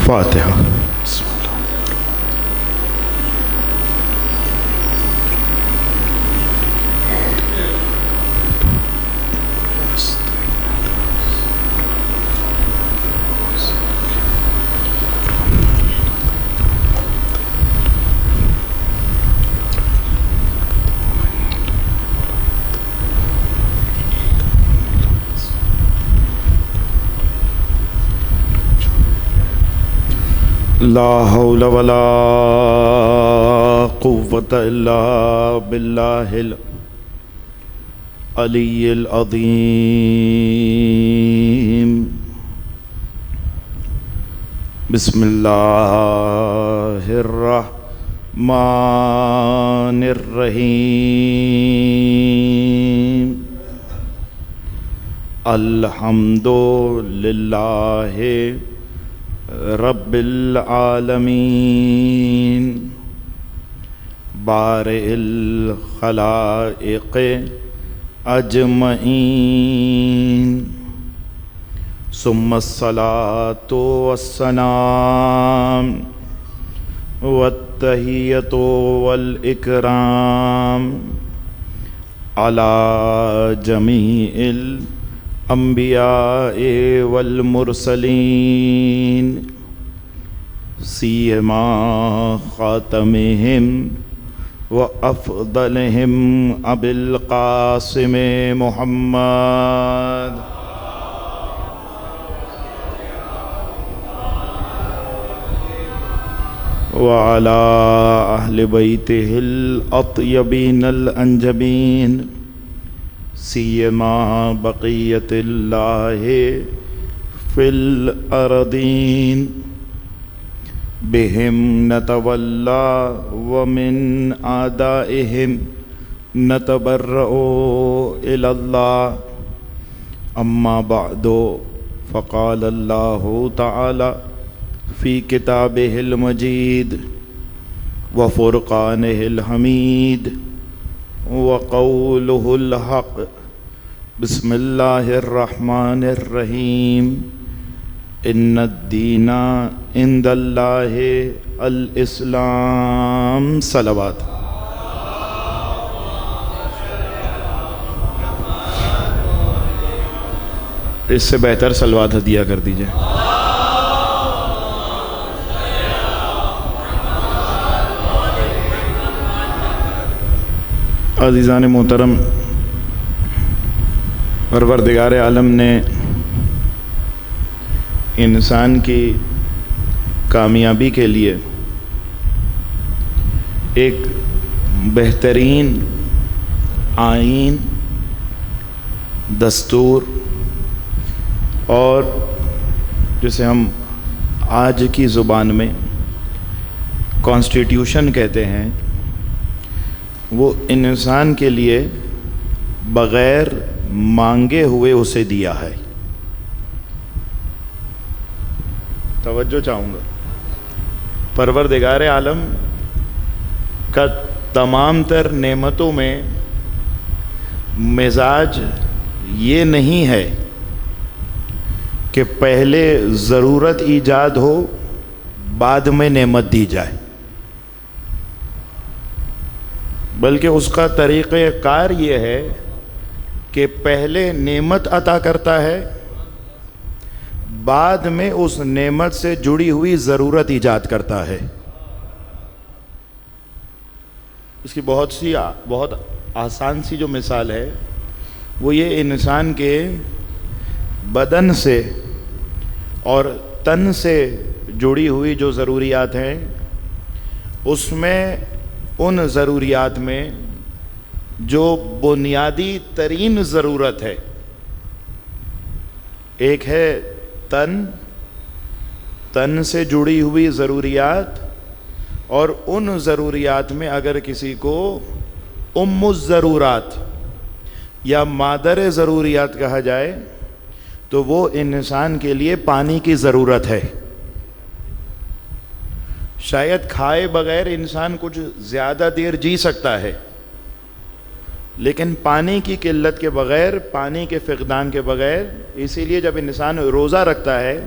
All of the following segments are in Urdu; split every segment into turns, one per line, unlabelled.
فاتحہ۔ لا حول ولا قوة الا باللہ العلی العظیم۔ بسم اللہ الرحمن الرحیم۔ الحمد للہ رب العالمین، بارئ الخلائق اجمعین، ثم الصلاۃ والسلام والتحیۃ والاکرام علی جمیع الانبیاء والمرسلین، سیما خاتمہم وافضلہم ابی القاسم محمد وعلی اہل بیتہ الاطیبین الانجبین، سیما بقیت اللہ فی الارضین، بہم نتولا ومن اعدائہم نتبرأ الی اللہ۔ اما بعد فقال اللہ تعالی فی کتابہ المجید وفرقانہ الحمید وقولہ الحق۔ بسم اللہ الرحمن الرحیم۔ ان الدین عند اللہ الاسلام۔ صلوات۔ اس سے بہتر صلوات ہدیہ کر دیجئے۔ عزیزان محترم، پروردگار عالم نے انسان کی کامیابی کے لیے ایک بہترین آئین، دستور اور جسے ہم آج کی زبان میں کانسٹیٹیوشن کہتے ہیں، وہ انسان کے لیے بغیر مانگے ہوئے اسے دیا ہے۔ توجہ چاہوں گا، پروردگار عالم کا تمام تر نعمتوں میں مزاج یہ نہیں ہے کہ پہلے ضرورت ایجاد ہو بعد میں نعمت دی جائے، بلکہ اس کا طریقہ کار یہ ہے کہ پہلے نعمت عطا کرتا ہے، بعد میں اس نعمت سے جڑی ہوئی ضرورت ایجاد کرتا ہے۔ اس کی بہت آسان سی جو مثال ہے وہ یہ انسان کے بدن سے اور تن سے جڑی ہوئی جو ضروریات ہیں، اس میں ان ضروریات میں جو بنیادی ترین ضرورت ہے، ایک ہے تن سے جڑی ہوئی ضروریات، اور ان ضروریات میں اگر کسی کو ام الضرورات یا مادر ضروریات کہا جائے تو وہ انسان کے لیے پانی کی ضرورت ہے۔ شاید کھائے بغیر انسان کچھ زیادہ دیر جی سکتا ہے، لیکن پانی کی قلت کے بغیر، پانی کے فقدان کے بغیر، اسی لیے جب انسان روزہ رکھتا ہے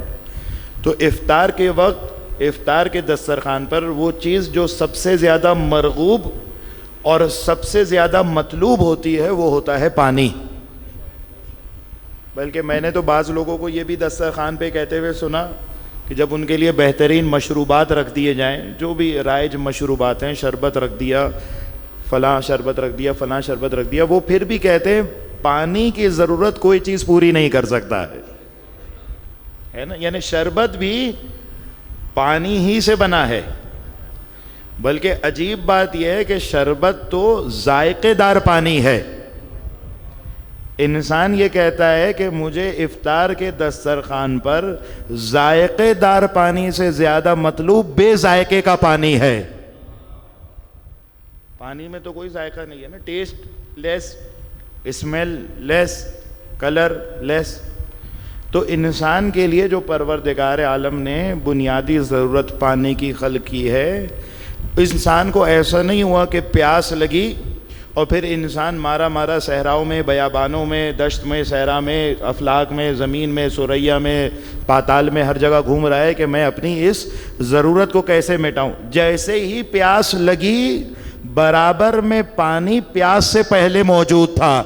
تو افطار کے وقت، افطار کے دسترخوان پر وہ چیز جو سب سے زیادہ مرغوب اور سب سے زیادہ مطلوب ہوتی ہے وہ ہوتا ہے پانی۔ بلکہ میں نے تو بعض لوگوں کو یہ بھی دسترخوان پہ کہتے ہوئے سنا کہ جب ان کے لیے بہترین مشروبات رکھ دیے جائیں، جو بھی رائج مشروبات ہیں، شربت رکھ دیا، فلاں شربت رکھ دیا، فلاں شربت رکھ دیا، وہ پھر بھی کہتے ہیں پانی کی ضرورت کوئی چیز پوری نہیں کر سکتا ہے نا، یعنی شربت بھی پانی ہی سے بنا ہے۔ بلکہ عجیب بات یہ ہے کہ شربت تو ذائقے دار پانی ہے۔ انسان یہ کہتا ہے کہ مجھے افطار کے دسترخوان پر ذائقے دار پانی سے زیادہ مطلوب بے ذائقے کا پانی ہے۔ پانی میں تو کوئی ذائقہ نہیں ہے نا، ٹیسٹ لیس، اسمیل لیس، کلر لیس۔ تو انسان کے لیے جو پروردگار عالم نے بنیادی ضرورت پانی کی خلق کی ہے، انسان کو ایسا نہیں ہوا کہ پیاس لگی اور پھر انسان مارا مارا صحراؤں میں، بیابانوں میں، دشت میں، صحرا میں، افلاک میں، زمین میں، ثریا میں، پاتال میں، ہر جگہ گھوم رہا ہے کہ میں اپنی اس ضرورت کو کیسے مٹاؤں۔ جیسے ہی پیاس لگی، برابر میں پانی پیاس سے پہلے موجود تھا۔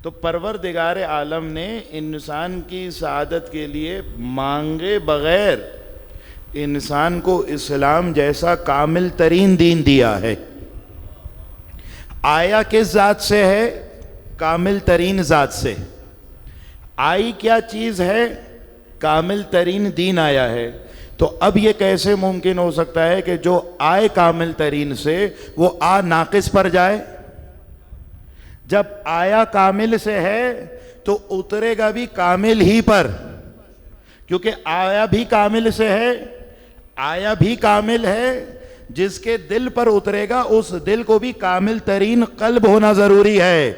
تو پروردگار عالم نے انسان کی سعادت کے لیے مانگے بغیر انسان کو اسلام جیسا کامل ترین دین دیا ہے۔ آیا کس ذات سے ہے؟ کامل ترین ذات سے۔ آئی کیا چیز ہے؟ کامل ترین دین آیا ہے۔ تو اب یہ کیسے ممکن ہو سکتا ہے کہ جو آئے کامل ترین سے وہ آ ناقص پر جائے؟ جب آیا کامل سے ہے تو اترے گا بھی کامل ہی پر، کیونکہ آیا بھی کامل سے ہے، آیا بھی کامل ہے۔ جس کے دل پر اترے گا اس دل کو بھی کامل ترین قلب ہونا ضروری ہے۔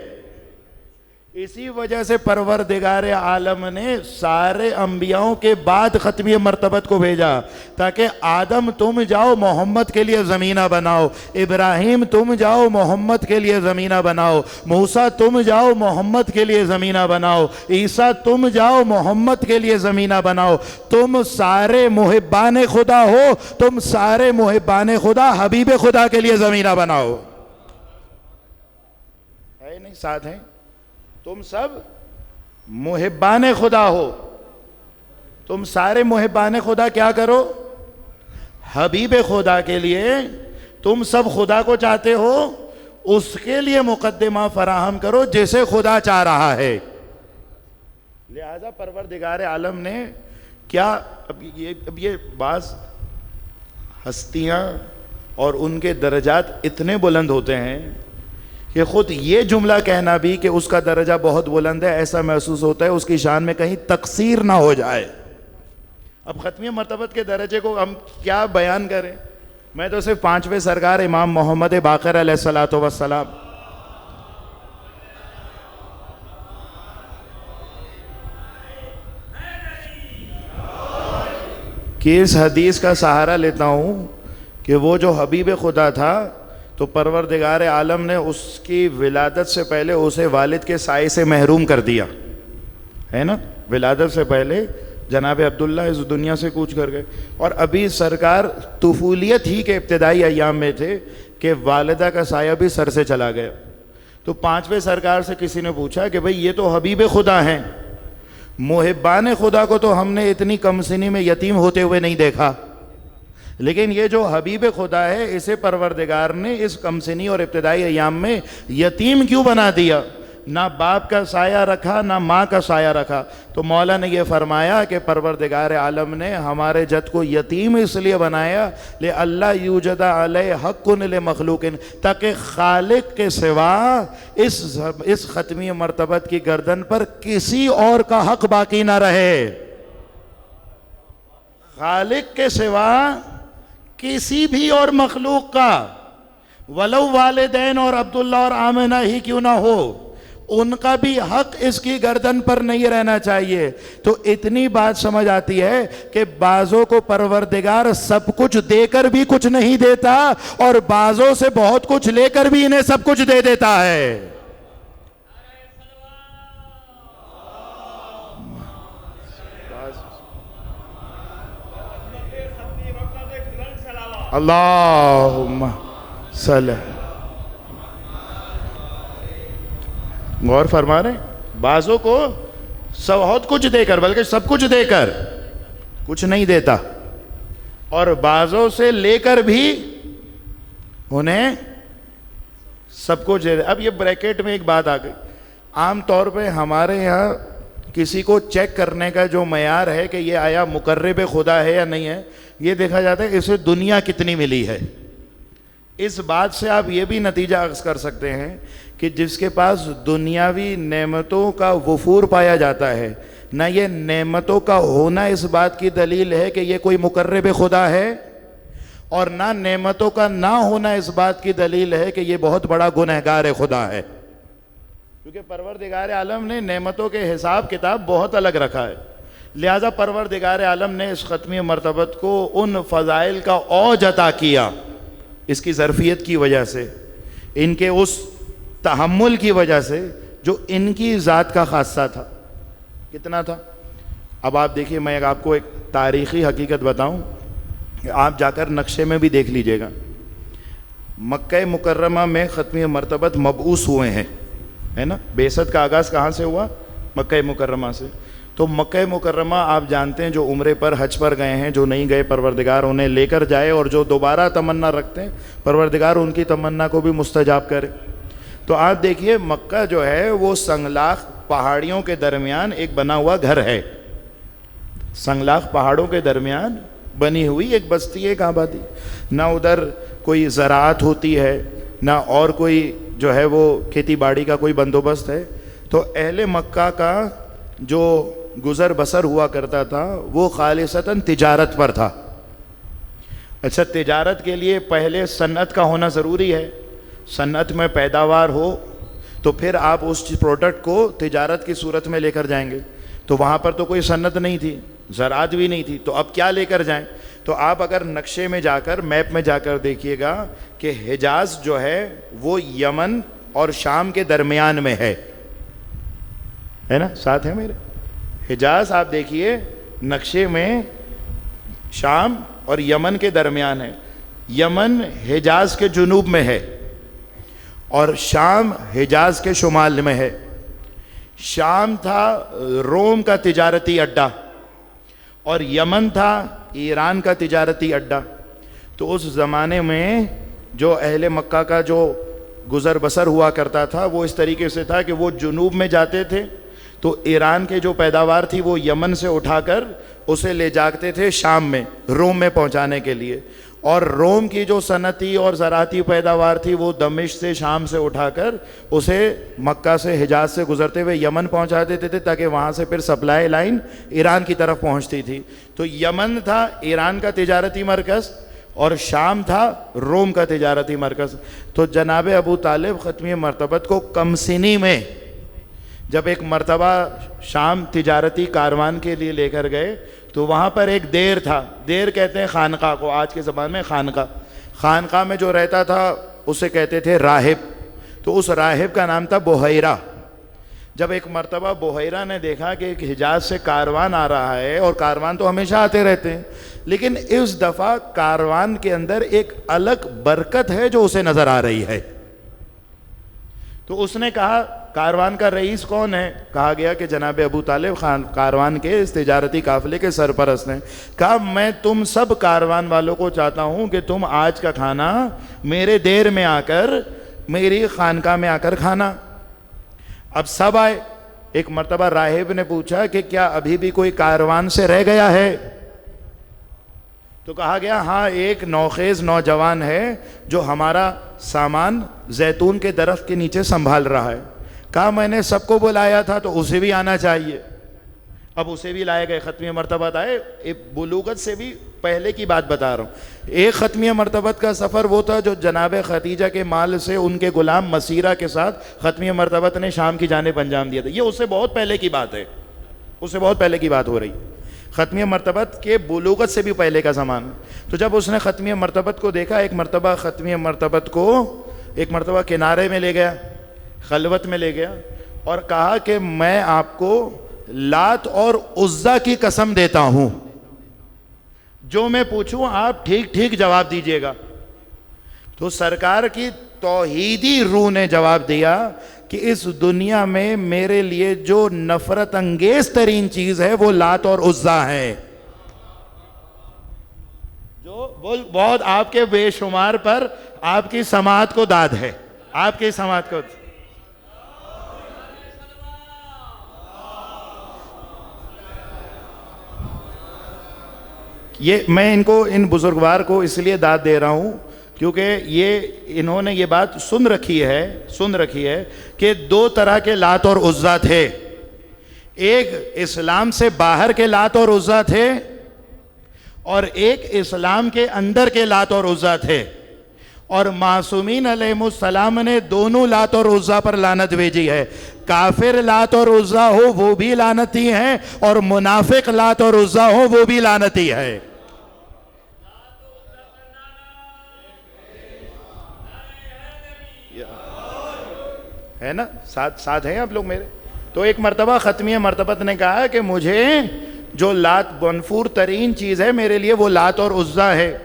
اسی وجہ سے پروردگار عالم نے سارے انبیاؤں کے بعد ختمی مرتبت کو بھیجا، تاکہ آدم تم جاؤ محمد کے لیے زمینہ بناؤ، ابراہیم تم جاؤ محمد کے لیے زمینہ بناؤ، موسیٰ تم جاؤ محمد کے لیے زمینہ بناؤ، عیسیٰ تم جاؤ محمد کے لیے زمینہ بناؤ۔ تم سارے محبان خدا ہو، تم سارے محبان خدا حبیب خدا کے لیے زمینہ بناؤ۔ ہے نہیں؟ ساتھ ہیں؟ تم سب محبان خدا ہو، تم سارے محبان خدا کیا کرو؟ حبیب خدا کے لیے تم سب خدا کو چاہتے ہو، اس کے لیے مقدمہ فراہم کرو جیسے خدا چاہ رہا ہے۔ لہذا پروردگار عالم نے کیا، اب یہ بعض ہستیاں اور ان کے درجات اتنے بلند ہوتے ہیں کہ خود یہ جملہ کہنا بھی کہ اس کا درجہ بہت بلند ہے، ایسا محسوس ہوتا ہے اس کی شان میں کہیں تقصیر نہ ہو جائے۔ اب ختمی مرتبت کے درجے کو ہم کیا بیان کریں؟ میں تو صرف 5ویں سرکار امام محمد باقر علیہ الصلوۃ والسلام کی اس حدیث کا سہارا لیتا ہوں کہ وہ جو حبیب خدا تھا تو پروردگار عالم نے اس کی ولادت سے پہلے اسے والد کے سائے سے محروم کر دیا ہے نا۔ ولادت سے پہلے جناب عبداللہ اس دنیا سے کوچ کر گئے، اور ابھی سرکار طفولیت ہی کے ابتدائی ایام میں تھے کہ والدہ کا سایہ بھی سر سے چلا گیا۔ تو 5ویں سرکار سے کسی نے پوچھا کہ بھئی یہ تو حبیب خدا ہیں، محبان خدا کو تو ہم نے اتنی کم سنی میں یتیم ہوتے ہوئے نہیں دیکھا، لیکن یہ جو حبیب خدا ہے اسے پروردگار نے اس کم سنی اور ابتدائی ایام میں یتیم کیوں بنا دیا؟ نہ باپ کا سایہ رکھا، نہ ماں کا سایہ رکھا۔ تو مولا نے یہ فرمایا کہ پروردگار عالم نے ہمارے جد کو یتیم اس لیے بنایا لِأَلَّا يُوجَدَ عَلَيْهِ حَقٌّ لِمَخْلُوقٍ، تاکہ خالق کے سوا اس ختمی مرتبت کی گردن پر کسی اور کا حق باقی نہ رہے۔ خالق کے سوا کسی بھی اور مخلوق کا، ولو والدین اور عبداللہ اور آمنہ ہی کیوں نہ ہو، ان کا بھی حق اس کی گردن پر نہیں رہنا چاہیے۔ تو اتنی بات سمجھ آتی ہے کہ بعضوں کو پروردگار سب کچھ دے کر بھی کچھ نہیں دیتا، اور بعضوں سے بہت کچھ لے کر بھی انہیں سب کچھ دے دیتا ہے۔ اللہم صلی. غور فرما رہے ہیں؟ بعضوں کو بہت کچھ دے کر، بلکہ سب کچھ دے کر کچھ نہیں دیتا، اور بعضوں سے لے کر بھی انہیں سب کچھ دے. اب یہ بریکٹ میں ایک بات آ گئی. عام طور پہ ہمارے یہاں کسی کو چیک کرنے کا جو معیار ہے کہ یہ آیا مقرب خدا ہے یا نہیں ہے، یہ دیکھا جاتا ہے اسے دنیا کتنی ملی ہے. اس بات سے آپ یہ بھی نتیجہ اخذ کر سکتے ہیں کہ جس کے پاس دنیاوی نعمتوں کا وفور پایا جاتا ہے، نہ یہ نعمتوں کا ہونا اس بات کی دلیل ہے کہ یہ کوئی مقرب خدا ہے، اور نہ نعمتوں کا نہ ہونا اس بات کی دلیل ہے کہ یہ بہت بڑا گنہگار خدا ہے. کیونکہ پروردگار عالم نے نعمتوں کے حساب کتاب بہت الگ رکھا ہے. لہذا پروردگار عالم نے اس ختمی مرتبت کو ان فضائل کا اوج عطا کیا، اس کی ظرفیت کی وجہ سے، ان کے اس تحمل کی وجہ سے جو ان کی ذات کا خاصہ تھا. کتنا تھا؟ اب آپ دیکھیے، میں آپ کو ایک تاریخی حقیقت بتاؤں، آپ جا کر نقشے میں بھی دیکھ لیجئے گا. مکہ مکرمہ میں ختمی مرتبت مبعوث ہوئے ہیں، ہے نا؟ بعثت کا آغاز کہاں سے ہوا؟ مکہ مکرمہ سے. تو مکہ مکرمہ آپ جانتے ہیں جو عمرے پر حج پر گئے ہیں، جو نہیں گئے پروردگار انہیں لے کر جائے، اور جو دوبارہ تمنا رکھتے ہیں پروردگار ان کی تمنا کو بھی مستجاب کرے. تو آپ دیکھیے مکہ جو ہے وہ سنگلاخ پہاڑیوں کے درمیان ایک بنا ہوا گھر ہے. سنگلاخ پہاڑوں کے درمیان بنی ہوئی ایک بستی ہے، ایک آبادی. نہ ادھر کوئی زراعت ہوتی ہے، نہ اور کوئی جو ہے وہ کھیتی باڑی کا کوئی بندوبست ہے. تو اہل مکہ کا جو گزر بسر ہوا کرتا تھا وہ خالصتاً تجارت پر تھا. اچھا، تجارت کے لیے پہلے صنعت کا ہونا ضروری ہے. صنعت میں پیداوار ہو تو پھر آپ اس پروڈکٹ کو تجارت کی صورت میں لے کر جائیں گے. تو وہاں پر تو کوئی صنعت نہیں تھی، زراعت بھی نہیں تھی، تو اب کیا لے کر جائیں؟ تو آپ اگر نقشے میں جا کر، میپ میں جا کر دیکھیے گا کہ حجاز جو ہے وہ یمن اور شام کے درمیان میں ہے نا؟ ساتھ ہے میرے؟ حجاز آپ دیکھیے نقشے میں شام اور یمن کے درمیان ہے. یمن حجاز کے جنوب میں ہے اور شام حجاز کے شمال میں ہے. شام تھا روم کا تجارتی اڈا اور یمن تھا ایران کا تجارتی اڈا. تو اس زمانے میں جو اہل مکہ کا جو گزر بسر ہوا کرتا تھا وہ اس طریقے سے تھا کہ وہ جنوب میں جاتے تھے تو ایران کے جو پیداوار تھی وہ یمن سے اٹھا کر اسے لے جاتے تھے شام میں، روم میں پہنچانے کے لیے، اور روم کی جو صنعتی اور زراعتی پیداوار تھی وہ دمشق سے، شام سے اٹھا کر اسے مکہ سے، حجاز سے گزرتے ہوئے یمن پہنچا دیتے تھے تاکہ وہاں سے پھر سپلائی لائن ایران کی طرف پہنچتی تھی. تو یمن تھا ایران کا تجارتی مرکز اور شام تھا روم کا تجارتی مرکز. تو جناب ابو طالب ختمی مرتبت کو کم سنی میں جب ایک مرتبہ شام تجارتی کاروان کے لیے لے کر گئے تو وہاں پر ایک دیر تھا، دیر کہتے ہیں خانقاہ کو، آج کے زبان میں خانقاہ. خانقاہ میں جو رہتا تھا اسے کہتے تھے راہب. تو اس راہب کا نام تھا بحیرہ. جب ایک مرتبہ بحیرہ نے دیکھا کہ ایک حجاز سے کاروان آ رہا ہے، اور کاروان تو ہمیشہ آتے رہتے ہیں، لیکن اس دفعہ کاروان کے اندر ایک الگ برکت ہے جو اسے نظر آ رہی ہے. تو اس نے کہا کاروان کا رئیس کون ہے؟ کہا گیا کہ جناب ابو طالب کاروان کے اس تجارتی قافلے کے سرپرست ہیں. کہا میں تم سب کاروان والوں کو چاہتا ہوں کہ تم آج کا کھانا میرے دیر میں آ کر، میری خانقاہ میں آ کر کھانا. اب سب آئے. ایک مرتبہ راہب نے پوچھا کہ کیا ابھی بھی کوئی کاروان سے رہ گیا ہے؟ تو کہا گیا ہاں، ایک نوخیز نوجوان ہے جو ہمارا سامان زیتون کے درخت کے نیچے سنبھال رہا ہے. کہا میں نے سب کو بلایا تھا تو اسے بھی آنا چاہیے. اب اسے بھی لائے گئے، ختمی مرتبت آئے. بلوغت سے بھی پہلے کی بات بتا رہا ہوں. ایک ختمی مرتبت کا سفر وہ تھا جو جناب خدیجہ کے مال سے ان کے غلام مسیرہ کے ساتھ ختمی مرتبت نے شام کی جانب انجام دیا تھا. یہ اس سے بہت پہلے کی بات ہے، اس سے بہت پہلے کی بات ہو رہی. ختمی مرتبت کے بلوغت سے بھی پہلے کا زمانہ. تو جب اس نے ختمی مرتبت کو دیکھا، ایک مرتبہ ختمی مرتبت کو ایک مرتبہ کنارے میں لے گیا، خلوت میں لے گیا اور کہا کہ میں آپ کو لات اور عزا کی قسم دیتا ہوں جو میں پوچھوں آپ ٹھیک ٹھیک جواب دیجئے گا. تو سرکار کی توحیدی روح نے جواب دیا کہ اس دنیا میں میرے لیے جو نفرت انگیز ترین چیز ہے وہ لات اور عزیٰ ہے. جو بہت آپ کے بے شمار پر آپ کی سماعت کو داد ہے, آپ کی سماعت کو. یہ میں ان بزرگوار کو اس لیے داد دے رہا ہوں کیونکہ انہوں نے یہ بات سن رکھی ہے کہ دو طرح کے لات اور عزیٰ تھے. ایک اسلام سے باہر کے لات اور عزیٰ تھے اور ایک اسلام کے اندر کے لات اور عزیٰ تھے. اور معصومین علیہ السلام نے دونوں لات اور عزیٰ پر لعنت بھیجی ہے. کافر لات اور عزیٰ ہو وہ بھی لعنتی ہیں اور منافق لات اور عزیٰ ہو وہ بھی لعنتی ہے. ہے نا, ساتھ ہیں آپ لوگ میرے. تو ایک مرتبہ ختمیہ مرتبت نے کہا کہ مجھے جو لات منفور ترین چیز ہے میرے لیے وہ لات اور عزیٰ ہے.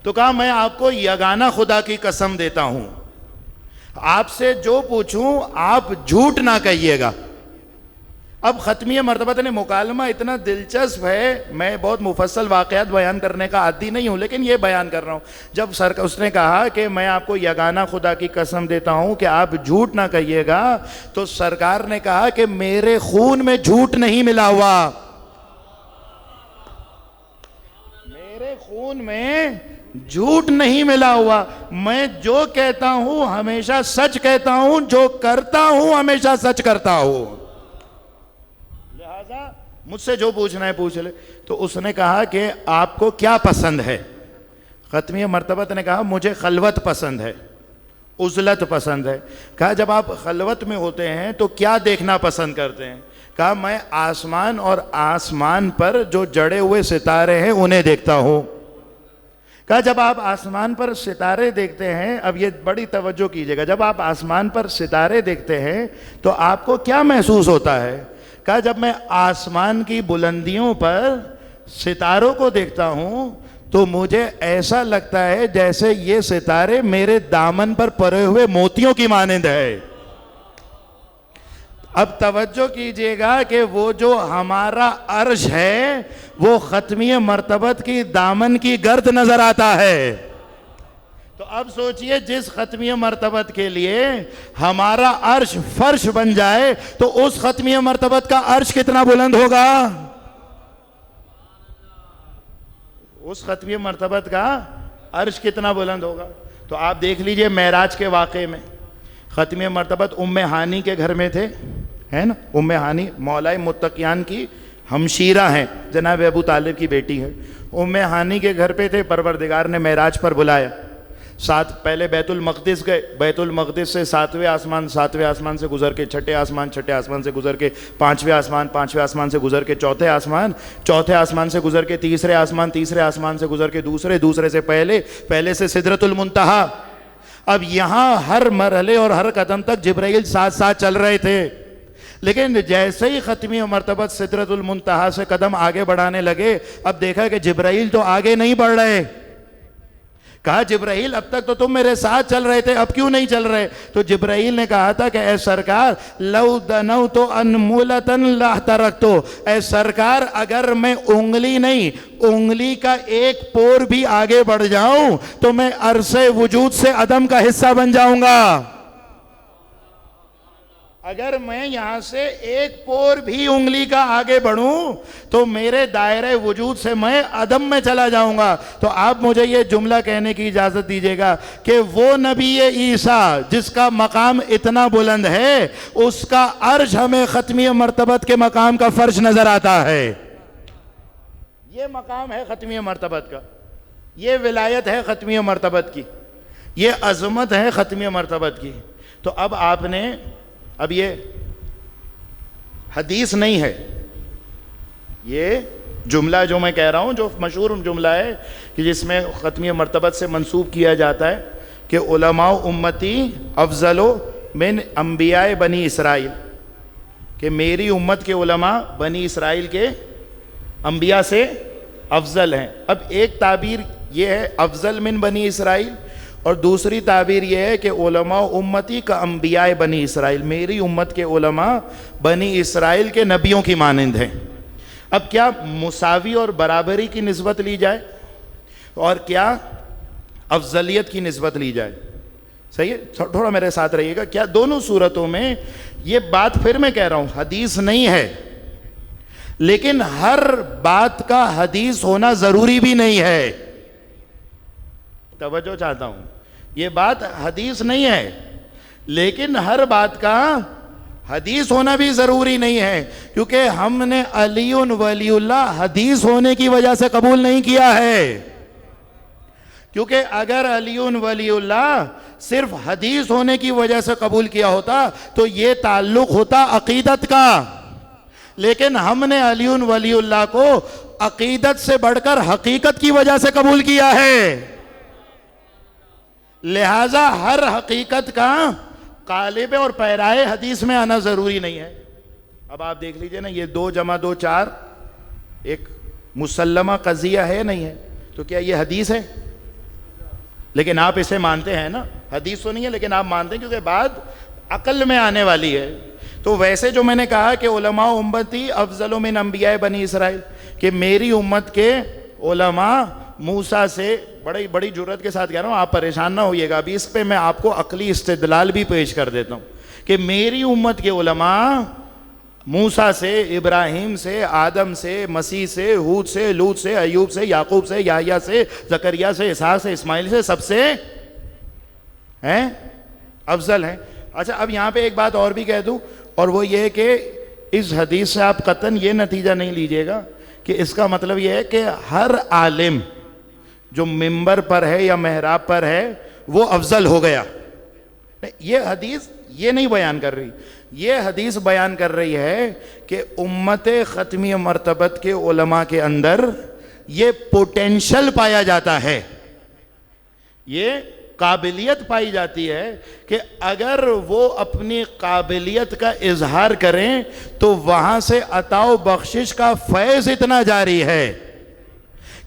تو کہا میں آپ کو یگانہ خدا کی قسم دیتا ہوں, آپ سے جو پوچھوں آپ جھوٹ نہ کہیے گا. اب ختمیہ مرتبت نے مکالمہ اتنا دلچسپ ہے, میں بہت مفصل واقعات بیان کرنے کا عادی نہیں ہوں لیکن یہ بیان کر رہا ہوں. جب اس نے کہا کہ میں آپ کو یگانہ خدا کی قسم دیتا ہوں کہ آپ جھوٹ نہ کہیے گا, تو سرکار نے کہا کہ میرے خون میں جھوٹ نہیں ملا ہوا, میرے خون میں جھوٹ نہیں ملا ہوا. میں جو کہتا ہوں ہمیشہ سچ کہتا ہوں, جو کرتا ہوں ہمیشہ سچ کرتا ہوں. لہذا مجھ سے جو پوچھنا ہے پوچھ لے. تو اس نے کہا کہ آپ کو کیا پسند ہے؟ ختمیہ مرتبت نے کہا مجھے خلوت پسند ہے, عزلت پسند ہے. کہا جب آپ خلوت میں ہوتے ہیں تو کیا دیکھنا پسند کرتے ہیں؟ کہا میں آسمان اور آسمان پر جو جڑے ہوئے ستارے ہیں انہیں دیکھتا ہوں. کہا جب آپ آسمان پر ستارے دیکھتے ہیں, اب یہ بڑی توجہ کیجئے گا, جب آپ آسمان پر ستارے دیکھتے ہیں تو آپ کو کیا محسوس ہوتا ہے؟ کہا جب میں آسمان کی بلندیوں پر ستاروں کو دیکھتا ہوں تو مجھے ایسا لگتا ہے جیسے یہ ستارے میرے دامن پر پڑے ہوئے موتیوں کی مانند ہے. اب توجہ کیجئے گا کہ وہ جو ہمارا عرش ہے وہ ختمیہ مرتبت کی دامن کی گرد نظر آتا ہے. تو اب سوچئے جس ختمیہ مرتبت کے لیے ہمارا عرش فرش بن جائے تو اس ختمیہ مرتبت کا عرش کتنا بلند ہوگا, اس ختمیہ مرتبت کا عرش کتنا بلند ہوگا. تو آپ دیکھ لیجئے معراج کے واقعے میں ختمیہ مرتبت ام ہانی کے گھر میں تھے, ہے نا. ام ہانی مولا متقیان کی ہمشیرہ ہیں, جناب ابو طالب کی بیٹی ہے. ام ہانی کے گھر پہ تھے, پروردگار نے معراج پر بلایا. پہلے بیت المقدس گئے, بیت المقدس سے ساتویں آسمان سے گزر کے چھٹے آسمان سے گزر کے پانچویں آسمان سے گزر کے چوتھے آسمان سے گزر کے تیسرے آسمان سے گزر کے دوسرے سے پہلے سے سدرۃ المنتہا. اب یہاں ہر مرحلے اور ہر قدم تک جبرائیل ساتھ چل رہے تھے, لیکن جیسے ہی ختمی مرتبت سدرۃ المنتہا سے قدم آگے بڑھانے لگے, اب دیکھا کہ جبرائیل تو آگے نہیں بڑھ رہے. کہا جبرائیل اب تک تو تم میرے ساتھ چل رہے تھے, اب کیوں نہیں چل رہے؟ تو جبرائیل نے کہا تھا کہ اے سرکار لو دنوت انمولتن لاحترقتو, اے سرکار اگر میں انگلی کا ایک پور بھی آگے بڑھ جاؤں تو میں عرصے وجود سے عدم کا حصہ بن جاؤں گا. اگر میں یہاں سے ایک پور بھی انگلی کا آگے بڑھوں تو میرے دائرہ وجود سے میں عدم میں چلا جاؤں گا. تو آپ مجھے یہ جملہ کہنے کی اجازت دیجیے گا کہ وہ نبی عیسیٰ جس کا مقام اتنا بلند ہے اس کا عرش ہمیں ختمی مرتبت کے مقام کا فرش نظر آتا ہے. یہ مقام ہے ختمی مرتبت کا, یہ ولایت ہے ختمی مرتبت کی, یہ عظمت ہے ختمی مرتبت کی. تو اب یہ حدیث نہیں ہے, یہ جملہ جو میں کہہ رہا ہوں جو مشہور جملہ ہے کہ جس میں ختمی مرتبت سے منسوب کیا جاتا ہے کہ علماء امتی افضل من انبیاء بنی اسرائیل, کہ میری امت کے علماء بنی اسرائیل کے انبیاء سے افضل ہیں. اب ایک تعبیر یہ ہے افضل من بنی اسرائیل, اور دوسری تعبیر یہ ہے کہ علماء امتی کا انبیاء بنی اسرائیل, میری امت کے علماء بنی اسرائیل کے نبیوں کی مانند ہیں. اب کیا مساوی اور برابری کی نسبت لی جائے اور کیا افضلیت کی نسبت لی جائے؟ صحیح ہے, تھوڑا میرے ساتھ رہیے گا. کیا دونوں صورتوں میں یہ بات, پھر میں کہہ رہا ہوں حدیث نہیں ہے, لیکن ہر بات کا حدیث ہونا ضروری بھی نہیں ہے. توجہ چاہتا ہوں, یہ بات حدیث نہیں ہے لیکن ہر بات کا حدیث ہونا بھی ضروری نہیں ہے, کیونکہ ہم نے علی ولی اللہ حدیث ہونے کی وجہ سے قبول نہیں کیا ہے. کیونکہ اگر علی ولی اللہ صرف حدیث ہونے کی وجہ سے قبول کیا ہوتا تو یہ تعلق ہوتا عقیدت کا, لیکن ہم نے علی ولی اللہ کو عقیدت سے بڑھ کر حقیقت کی وجہ سے قبول کیا ہے. لہذا ہر حقیقت کا قالب اور پیرائے حدیث میں آنا ضروری نہیں ہے. اب آپ دیکھ لیجئے نا, یہ 2 + 2 4 ایک مسلمہ قضیہ ہے نہیں ہے, تو کیا یہ حدیث ہے؟ لیکن آپ اسے مانتے ہیں نا, حدیث تو نہیں ہے لیکن آپ مانتے ہیں کیونکہ بات عقل میں آنے والی ہے. تو ویسے جو میں نے کہا کہ علماء امتی افضل من انبیاء بنی اسرائیل, کہ میری امت کے علماء موسیٰ سے, بڑی جرات کے ساتھ کہہ رہا ہوں, آپ پریشان نہ ہوئیے گا, ابھی اس پہ میں آپ کو عقلی استدلال بھی پیش کر دیتا ہوں کہ میری امت کے علماء موسیٰ سے, ابراہیم سے, آدم سے, مسیح سے, ہود سے, لوط سے, ایوب سے, یعقوب سے, یحییٰ سے, زکریا سے, اسحاق سے, اسماعیل سے, سب سے ہیں افضل ہیں. اچھا, اب یہاں پہ ایک بات اور بھی کہہ دوں, اور وہ یہ کہ اس حدیث سے آپ قطعاً یہ نتیجہ نہیں لیجئے گا کہ اس کا مطلب یہ ہے کہ ہر عالم جو ممبر پر ہے یا محراب پر ہے وہ افضل ہو گیا. یہ حدیث یہ نہیں بیان کر رہی, یہ حدیث بیان کر رہی ہے کہ امت ختمی مرتبت کے علماء کے اندر یہ پوٹینشل پایا جاتا ہے, یہ قابلیت پائی جاتی ہے کہ اگر وہ اپنی قابلیت کا اظہار کریں تو وہاں سے عطا و بخشش کا فیض اتنا جاری ہے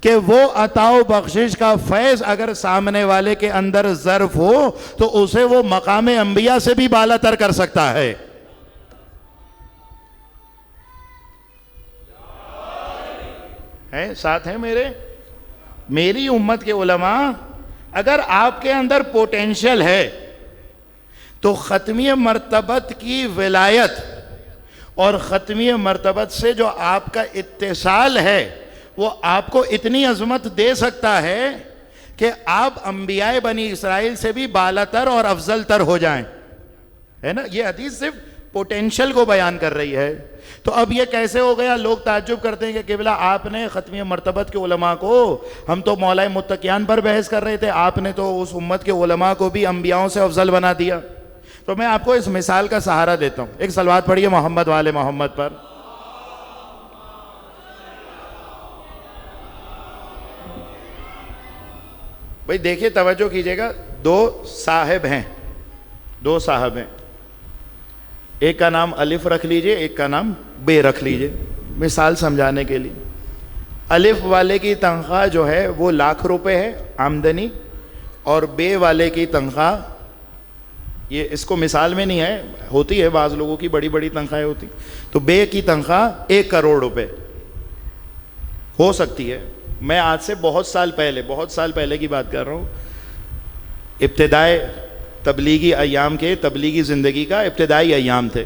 کہ وہ عطا و بخشش کا فیض اگر سامنے والے کے اندر ظرف ہو تو اسے وہ مقام انبیاء سے بھی بالا تر کر سکتا ہے. ساتھ ہیں میرے؟ میری امت کے علماء, اگر آپ کے اندر پوٹینشل ہے تو ختمی مرتبت کی ولایت اور ختمی مرتبت سے جو آپ کا اتصال ہے وہ آپ کو اتنی عظمت دے سکتا ہے کہ آپ انبیاء بنی اسرائیل سے بھی بالاتر اور افضل تر ہو جائیں. ہے نا, یہ حدیث صرف پوٹینشل کو بیان کر رہی ہے. تو اب یہ کیسے ہو گیا؟ لوگ تعجب کرتے ہیں کہ قبلہ آپ نے ختمی مرتبت کے علماء کو, ہم تو مولا متقیان پر بحث کر رہے تھے, آپ نے تو اس امت کے علماء کو بھی انبیاءوں سے افضل بنا دیا. تو میں آپ کو اس مثال کا سہارا دیتا ہوں. ایک صلوات پڑھیے محمد والے محمد پر. بھئی دیکھیے, توجہ کیجئے گا, 2 صاحب ہیں, ایک کا نام الف رکھ لیجئے, ایک کا نام بے رکھ لیجئے, مثال سمجھانے کے لیے. الف والے کی تنخواہ جو ہے وہ ₹1,00,000 ہے آمدنی, اور بے والے کی تنخواہ, یہ اس کو مثال میں نہیں ہے, ہوتی ہے بعض لوگوں کی بڑی بڑی تنخواہیں ہوتی, تو بے کی تنخواہ ₹1,00,00,000 ہو سکتی ہے. میں آج سے بہت سال پہلے کی بات کر رہا ہوں, ابتدائی تبلیغی ایام کے, تبلیغی زندگی کا ابتدائی ایام تھے.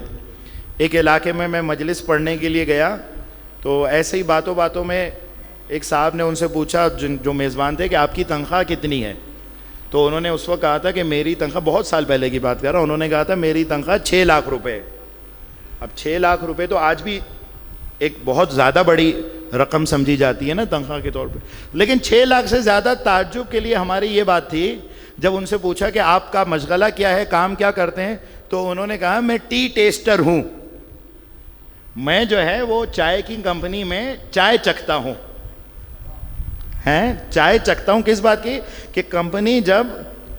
ایک علاقے میں مجلس پڑھنے کے لیے گیا, تو ایسے ہی باتوں میں ایک صاحب نے ان سے پوچھا جو میزبان تھے کہ آپ کی تنخواہ کتنی ہے؟ تو انہوں نے اس وقت کہا تھا کہ میری تنخواہ, بہت سال پہلے کی بات کر رہا ہوں, انہوں نے کہا تھا میری تنخواہ ₹6,00,000 ہے. اب ₹6,00,000 تو آج بھی ایک بہت زیادہ بڑی رقم سمجھی جاتی ہے نا تنخواہ کے طور پہ, لیکن 6 لاکھ سے زیادہ تعجب کے لیے ہماری یہ بات تھی جب ان سے پوچھا کہ آپ کا مشغلہ کیا ہے, کام کیا کرتے ہیں, تو انہوں نے کہا میں ٹی ٹیسٹر ہوں, میں جو ہے وہ چائے کی کمپنی میں چائے چکھتا ہوں. چائے چکھتا ہوں کس بات کی؟ کہ کمپنی جب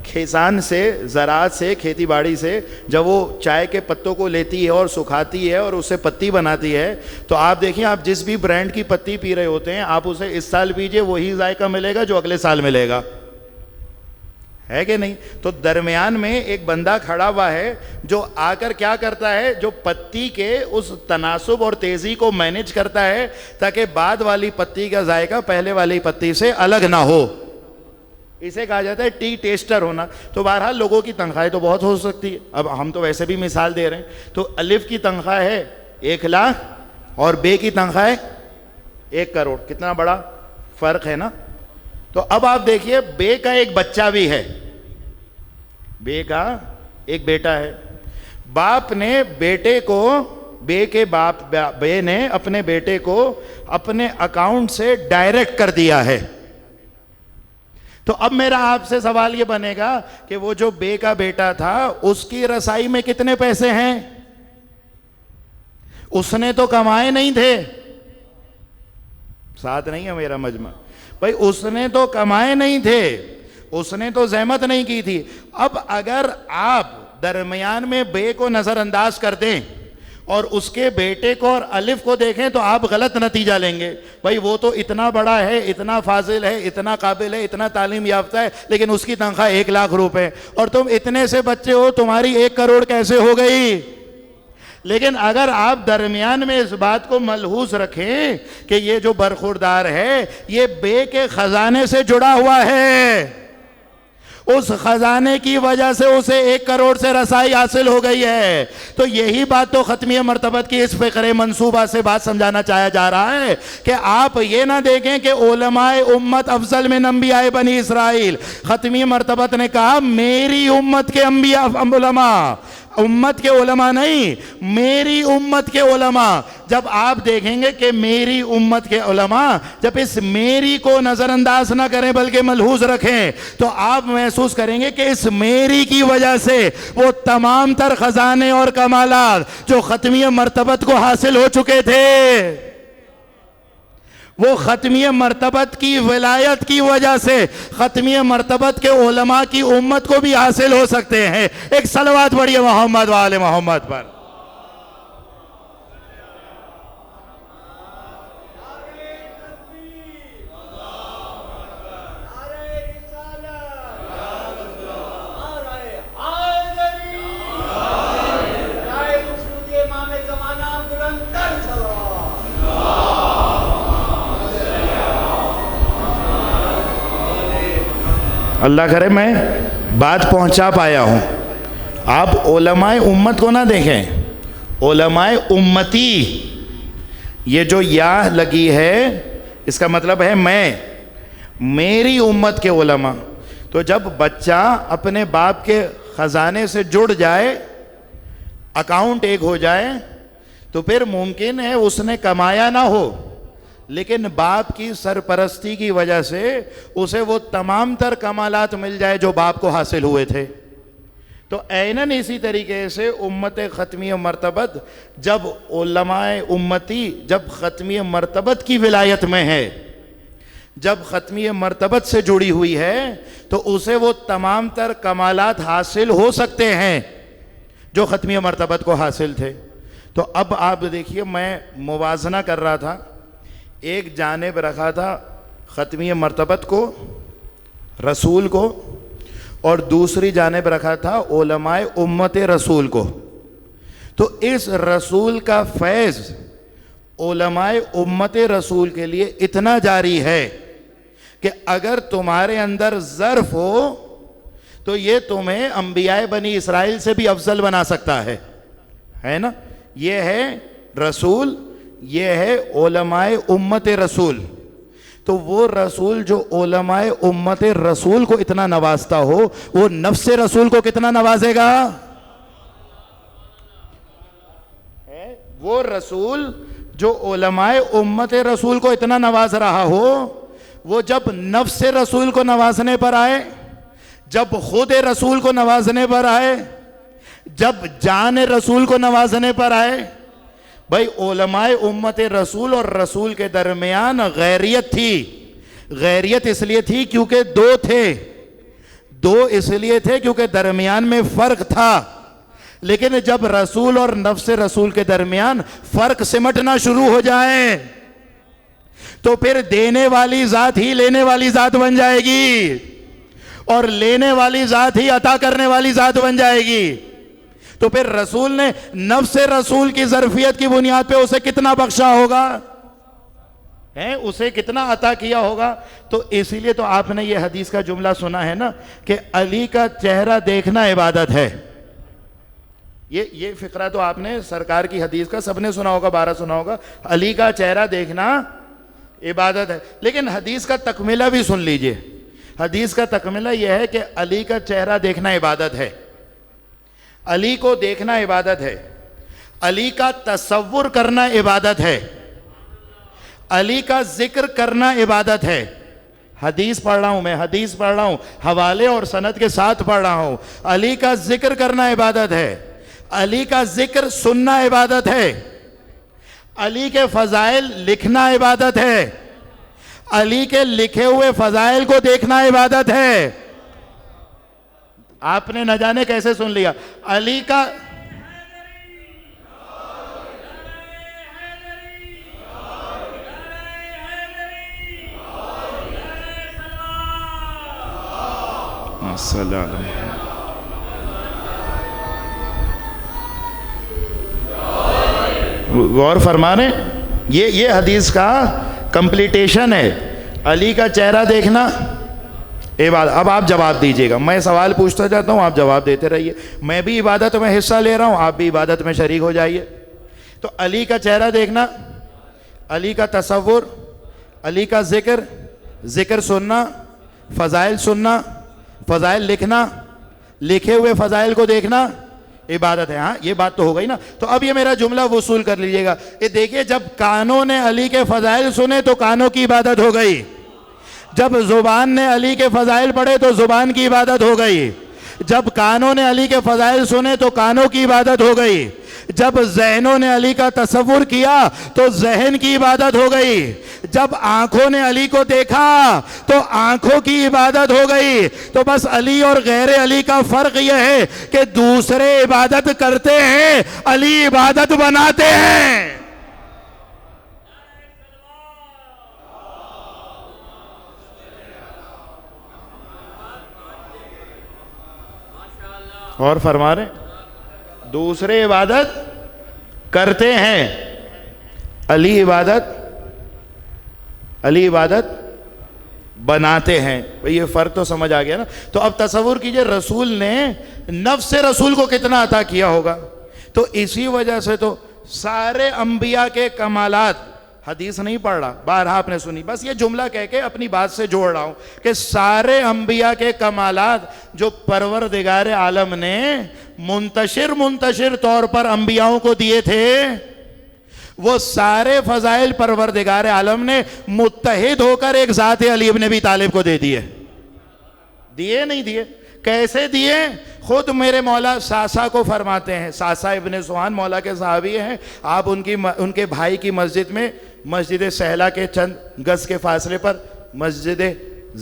کھیسان سے، زراعت سے، کھیتی باڑی سے جب وہ چائے کے پتوں کو لیتی ہے اور سکھاتی ہے اور اسے پتی بناتی ہے، تو آپ دیکھیں آپ جس بھی برانڈ کی پتی پی رہے ہوتے ہیں، آپ اسے اس سال پیجئے وہی ذائقہ ملے گا جو اگلے سال ملے گا، ہے کہ نہیں؟ تو درمیان میں ایک بندہ کھڑا ہوا ہے جو آ کر کیا کرتا ہے، جو پتی کے اس تناسب اور تیزی کو مینیج کرتا ہے تاکہ بعد والی پتی کا ذائقہ پہلے والی پتی سے الگ نہ ہو. اسے کہا جاتا ہے ٹی ٹیسٹر ہونا. تو بہرحال لوگوں کی تنخواہیں تو بہت ہو سکتی ہے. اب ہم تو ویسے بھی مثال دے رہے ہیں. تو الف کی تنخواہ ہے 1,00,000 اور بے کی تنخواہ ہے 1 کروڑ. کتنا بڑا فرق ہے نا. تو اب آپ دیکھیے بے کا ایک بچہ بھی ہے, بے کا ایک بیٹا ہے. باپ نے بیٹے کو, بے کے باپ, بے نے اپنے بیٹے کو اپنے اکاؤنٹ سے ڈائریکٹ کر دیا ہے. تو اب میرا آپ سے سوال یہ بنے گا کہ وہ جو بے کا بیٹا تھا اس کی رسائی میں کتنے پیسے ہیں؟ اس نے تو کمائے نہیں تھے. ساتھ نہیں ہے میرا مجمع بھائی, اس نے تو کمائے نہیں تھے, اس نے تو زحمت نہیں کی تھی. اب اگر آپ درمیان میں بے کو نظر انداز کر دیں اور اس کے بیٹے کو اور الف کو دیکھیں تو آپ غلط نتیجہ لیں گے. بھائی وہ تو اتنا بڑا ہے, اتنا فاضل ہے, اتنا قابل ہے, اتنا تعلیم یافتہ ہے, لیکن اس کی تنخواہ 1,00,000 روپے, اور تم اتنے سے بچے ہو, تمہاری 1 کروڑ کیسے ہو گئی؟ لیکن اگر آپ درمیان میں اس بات کو ملحوظ رکھیں کہ یہ جو برخوردار ہے یہ بے کے خزانے سے جڑا ہوا ہے, اس خزانے کی وجہ سے اسے 1 کروڑ سے رسائی حاصل ہو گئی ہے. تو یہی بات تو ختمیہ مرتبت کی اس فقرے منصوبہ سے بات سمجھانا چاہا جا رہا ہے کہ آپ یہ نہ دیکھیں کہ علماء امت افضل من انبیاء بنی اسرائیل. ختمیہ مرتبت نے کہا میری امت کے انبیاء علماء, امت کے علماء نہیں, میری امت کے علماء. جب آپ دیکھیں گے کہ میری امت کے علماء, جب اس میری کو نظر انداز نہ کریں بلکہ ملحوظ رکھیں تو آپ محسوس کریں گے کہ اس میری کی وجہ سے وہ تمام تر خزانے اور کمالات جو ختمیہ مرتبت کو حاصل ہو چکے تھے, وہ ختمیہ مرتبت کی ولایت کی وجہ سے ختمیہ مرتبت کے علماء کی امت کو بھی حاصل ہو سکتے ہیں. ایک صلوات پڑھیے محمد و آل محمد پر. اللہ کرے میں بات پہنچا پایا ہوں. آپ علماء امت کو نہ دیکھیں, علماء امتی, یہ جو یا لگی ہے اس کا مطلب ہے میں, میری امت کے علماء. تو جب بچہ اپنے باپ کے خزانے سے جڑ جائے, اکاؤنٹ ایک ہو جائے, تو پھر ممکن ہے اس نے کمایا نہ ہو لیکن باپ کی سرپرستی کی وجہ سے اسے وہ تمام تر کمالات مل جائے جو باپ کو حاصل ہوئے تھے. تو عیناً اسی طریقے سے امت ختمیہ مرتبت جب علماء امتی جب ختمیہ مرتبت کی ولایت میں ہے, جب ختمیہ مرتبت سے جڑی ہوئی ہے تو اسے وہ تمام تر کمالات حاصل ہو سکتے ہیں جو ختمیہ مرتبت کو حاصل تھے. تو اب آپ دیکھیے میں موازنہ کر رہا تھا, ایک جانب رکھا تھا ختمیہ مرتبت کو, رسول کو, اور دوسری جانب رکھا تھا علماء امت رسول کو. تو اس رسول کا فیض علماء امت رسول کے لیے اتنا جاری ہے کہ اگر تمہارے اندر ظرف ہو تو یہ تمہیں انبیاء بنی اسرائیل سے بھی افضل بنا سکتا ہے نا. یہ ہے رسول, یہ ہے علماء امت رسول. تو وہ رسول جو علماء امت رسول کو اتنا نوازتا ہو, وہ نفس رسول کو کتنا نوازے گا؟ وہ رسول جو علماء امت رسول کو اتنا نواز رہا ہو, وہ جب نفس رسول کو نوازنے پر آئے, جب خود رسول کو نوازنے پر آئے, جب جان رسول کو نوازنے پر آئے, بھائی علماء امت رسول اور رسول کے درمیان غیریت تھی. غیریت اس لیے تھی کیونکہ دو اس لیے تھے کیونکہ درمیان میں فرق تھا، لیکن جب رسول اور نفس رسول کے درمیان فرق سمٹنا شروع ہو جائے تو پھر دینے والی ذات ہی لینے والی ذات بن جائے گی، اور لینے والی ذات ہی عطا کرنے والی ذات بن جائے گی۔ تو پھر رسول نے نفس رسول کی ظرفیت کی بنیاد پہ اسے کتنا بخشا ہوگا، اسے کتنا عطا کیا ہوگا۔ تو اسی لیے تو آپ نے یہ حدیث کا جملہ سنا ہے نا کہ علی کا چہرہ دیکھنا عبادت ہے۔ یہ فقرہ تو آپ نے سرکار کی حدیث کا سب نے سنا ہوگا، 12 سنا ہوگا، علی کا چہرہ دیکھنا عبادت ہے۔ لیکن حدیث کا تکملہ بھی سن لیجئے، حدیث کا تکملہ یہ ہے کہ علی کا چہرہ دیکھنا عبادت ہے، علی کو دیکھنا عبادت ہے، علی کا تصور کرنا عبادت ہے، علی کا ذکر کرنا عبادت ہے۔ حدیث پڑھ رہا ہوں میں، حدیث پڑھ رہا ہوں، حوالے اور سند کے ساتھ پڑھ رہا ہوں۔ علی کا ذکر کرنا عبادت ہے، علی کا ذکر سننا عبادت ہے، علی کے فضائل لکھنا عبادت ہے، علی کے لکھے ہوئے فضائل کو دیکھنا عبادت ہے۔ آپ نے نہ جانے کیسے سن لیا علی کا غور فرما رہے ہیں، یہ حدیث کا کمپلیٹیشن ہے، علی کا چہرہ دیکھنا عبادت۔ اب آپ جواب دیجئے گا، میں سوال پوچھتا جاتا ہوں، آپ جواب دیتے رہیے، میں بھی عبادت میں حصہ لے رہا ہوں، آپ بھی عبادت میں شریک ہو جائیے۔ تو علی کا چہرہ دیکھنا، علی کا تصور، علی کا ذکر، ذکر سننا، فضائل سننا، فضائل لکھنا، لکھے ہوئے فضائل کو دیکھنا عبادت ہے۔ ہاں یہ بات تو ہو گئی نا۔ تو اب یہ میرا جملہ وصول کر لیجئے گا، یہ دیکھیے جب کانوں نے علی کے فضائل سنے تو کانوں کی عبادت ہو گئی، جب زبان نے علی کے فضائل پڑھے تو زبان کی عبادت ہو گئی، جب کانوں نے علی کے فضائل سنے تو کانوں کی عبادت ہو گئی، جب ذہنوں نے علی کا تصور کیا تو ذہن کی عبادت ہو گئی، جب آنکھوں نے علی کو دیکھا تو آنکھوں کی عبادت ہو گئی۔ تو بس علی اور غیر علی کا فرق یہ ہے کہ دوسرے عبادت کرتے ہیں، علی عبادت بناتے ہیں۔ اور فرما رہے ہیں دوسرے عبادت کرتے ہیں، علی عبادت بناتے ہیں۔ یہ فرق تو سمجھ آ گیا نا۔ تو اب تصور کیجئے رسول نے نفس رسول کو کتنا عطا کیا ہوگا۔ تو اسی وجہ سے تو سارے انبیاء کے کمالات، حدیث نہیں پڑھ رہا، بارہا آپ نے سنی، بس یہ جملہ کہہ کے اپنی بات سے جوڑ رہا ہوں کہ سارے انبیاء کے کمالات جو پروردگار عالم نے منتشر طور پر انبیاءوں کو دیے تھے، وہ سارے فضائل پروردگار عالم نے متحد ہو کر ایک ذات علی ابن ابی طالب کو دے دیے۔ نہیں دیے؟ کیسے دیے؟ خود میرے مولا ساسا کو فرماتے ہیں، ساسا ابن سوہان مولا کے صحابی ہیں، آپ ان کے بھائی کی مسجد میں، مسجد سہلا کے چند گز کے فاصلے پر مسجد